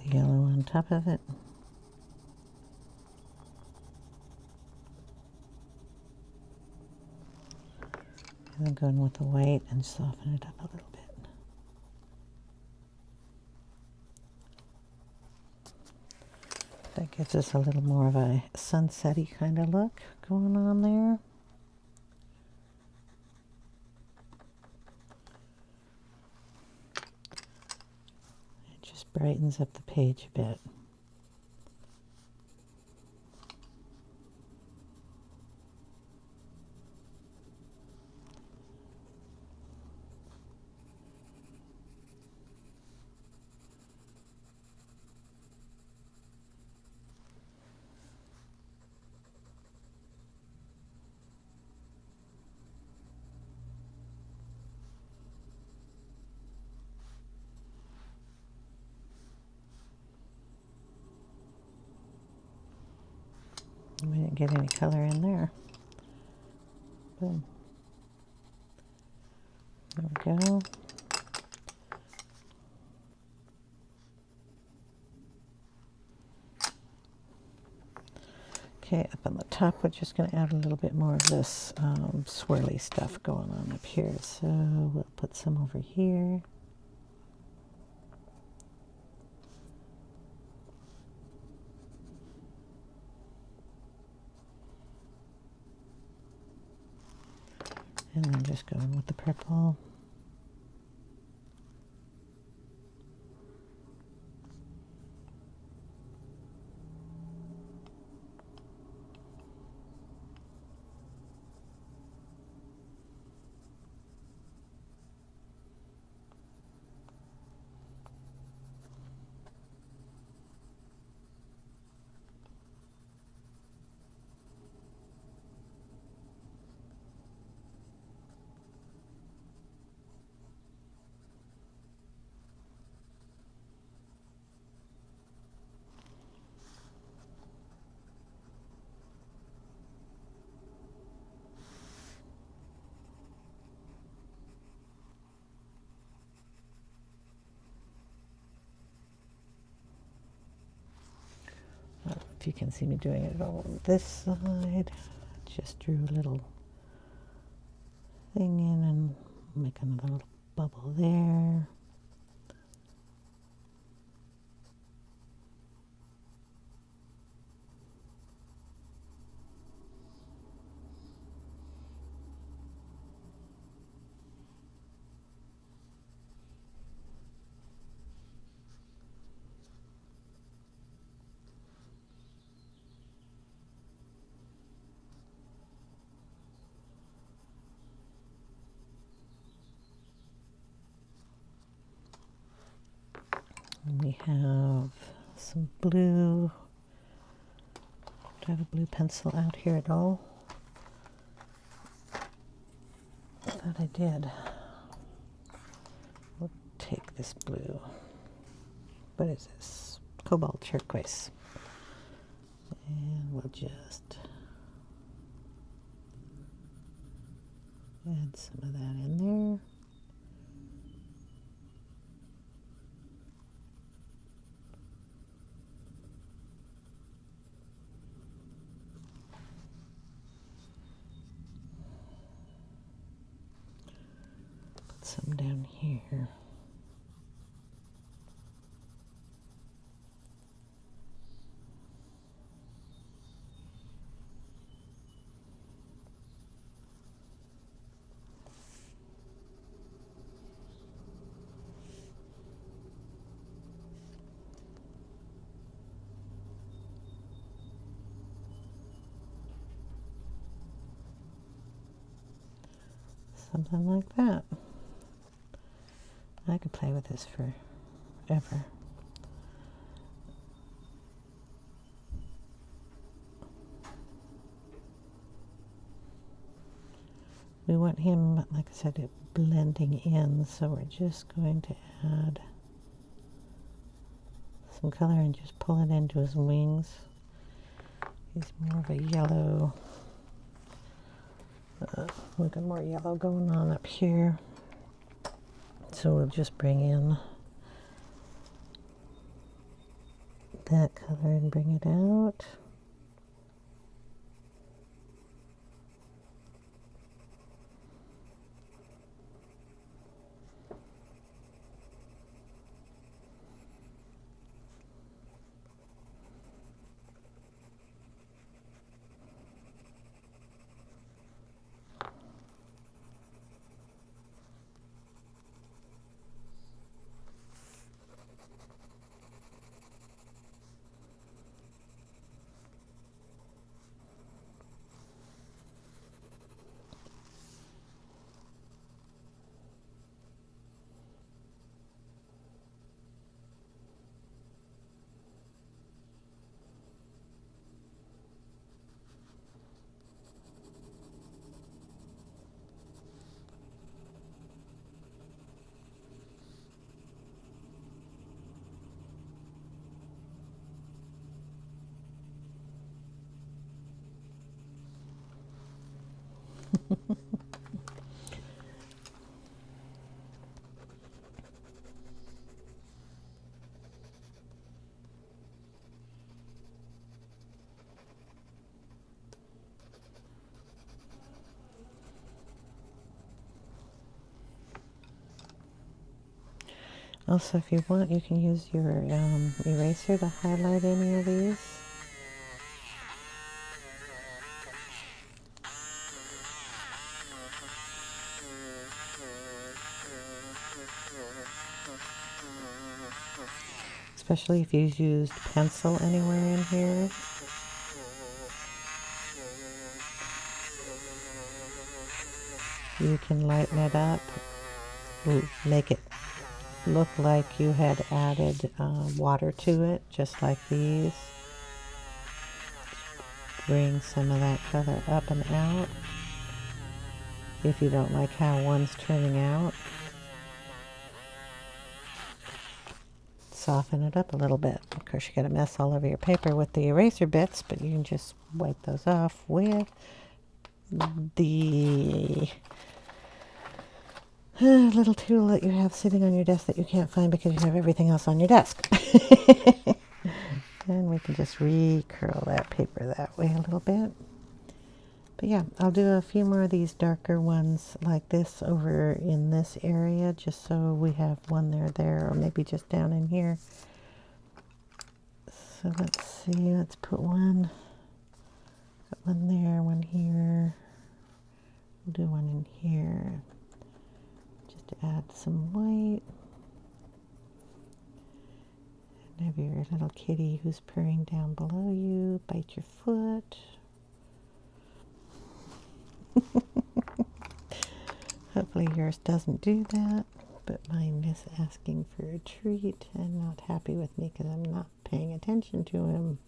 Speaker 1: The yellow on top of it. I'm going with the white and soften it up a little bit. That gives us a little more of a sunset-y kind of look going on there. It just brightens up the page a bit. We didn't get any color in there. Boom. There we go. Okay, up on the top, we're just going to add a little bit more of this swirly stuff going on up here. So we'll put some over here. And then just going with the purple. If you can see me doing it all on this side, just drew a little thing in and make another little bubble there. And we have some blue. Do I have a blue pencil out here at all? I thought I did. We'll take this blue. What is this? Cobalt turquoise. And we'll just add some of that in there. Some down here. Something like that. I could play with this forever. We want him, like I said, blending in, so we're just going to add some color and just pull it into his wings. He's more of a yellow. We've got more yellow going on up here. So we'll just bring in that color and bring it out. Also, if you want, you can use your eraser to highlight any of these. Especially if you've used pencil anywhere in here. You can lighten it up, make it look like you had added water to it, just like these. Bring some of that color up and out if you don't like how one's turning out. Soften it up a little bit. Of course, you got a mess all over your paper with the eraser bits, but you can just wipe those off with the little tool that you have sitting on your desk that you can't find because you have everything else on your desk. And we can just recurl that paper that way a little bit. But yeah, I'll do a few more of these darker ones like this over in this area, just so we have one there, or maybe just down in here. So let's see, let's put one there, one here. We'll do one in here, just to add some white. And have your little kitty who's purring down below you, bite your foot. Hopefully yours doesn't do that, but mine is asking for a treat and not happy with me because I'm not paying attention to him.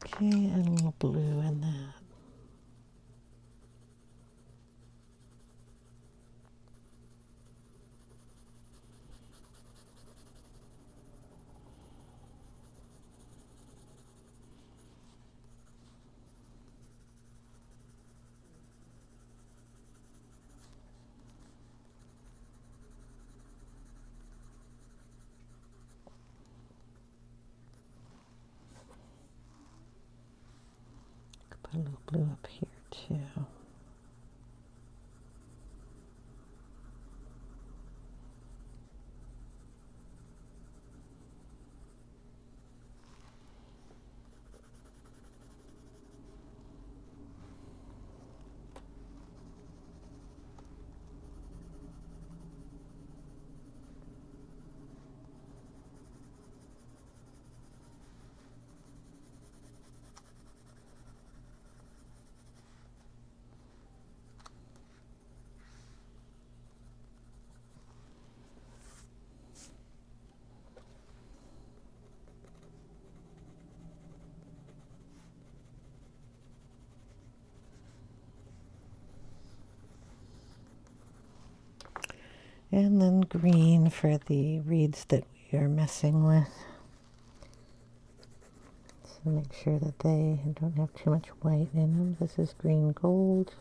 Speaker 1: Okay, and a little blue in that. Put a little blue up here too. And then green for the reeds that we are messing with. So make sure that they don't have too much white in them. This is green gold.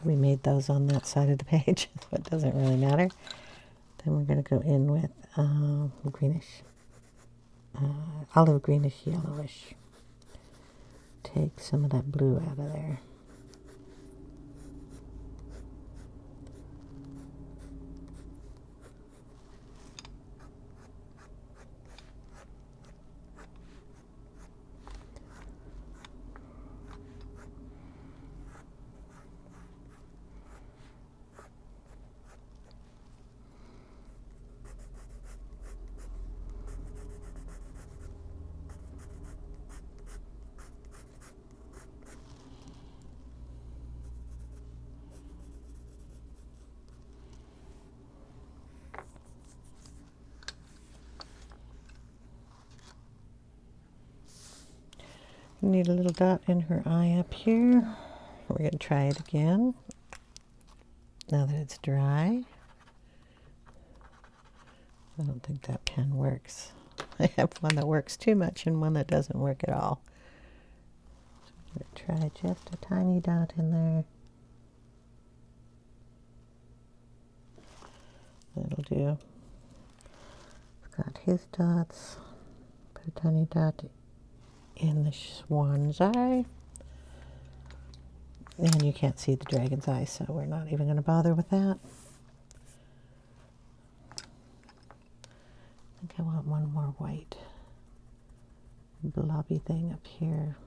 Speaker 1: We made those on that side of the page, so it doesn't really matter. Then we're going to go in with greenish, olive greenish yellowish. Take some of that blue out of there. Need a little dot in her eye up here. We're going to try it again now that it's dry. I don't think that pen works. I have one that works too much and one that doesn't work at all. So I'm going to try just a tiny dot in there. That'll do. I've got his dots. Put a tiny dot in the swan's eye. And you can't see the dragon's eye, so we're not even going to bother with that. I think I want one more white blobby thing up here.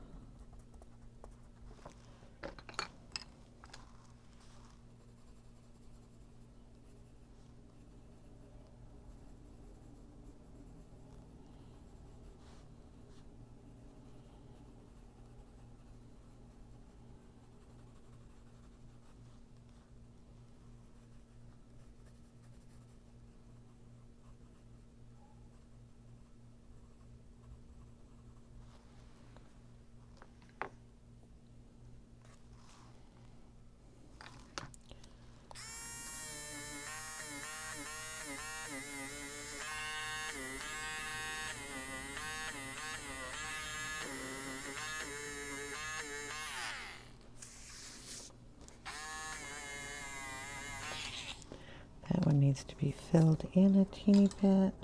Speaker 1: That one needs to be filled in a teeny bit.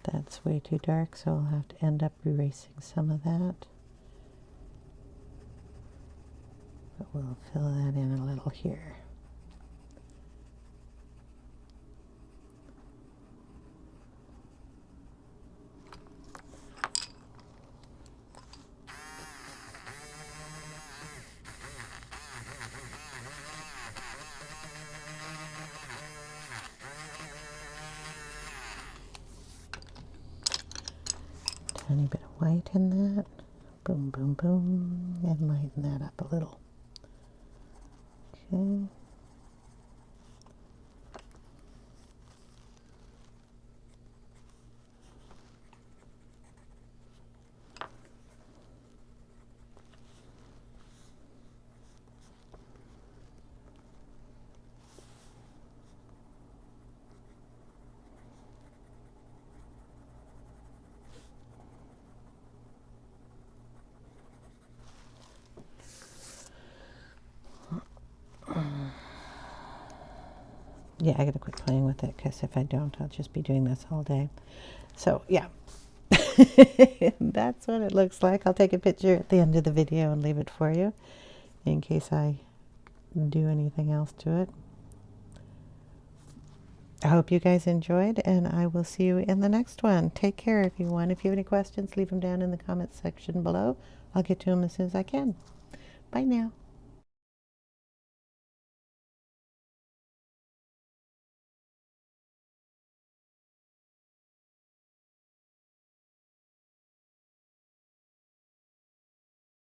Speaker 1: That's way too dark, so I'll have to end up erasing some of that. But we'll fill that in a little here. Tiny bit of white in that. Boom, boom, boom. And lighten that up a little. Okay. Yeah, I gotta quit playing with it because if I don't, I'll just be doing this all day. So yeah, that's what it looks like. I'll take a picture at the end of the video and leave it for you in case I do anything else to it. I hope you guys enjoyed, and I will see you in the next one. Take care, everyone. If you have any questions, leave them down in the comments section below. I'll get to them as soon as I can. Bye now.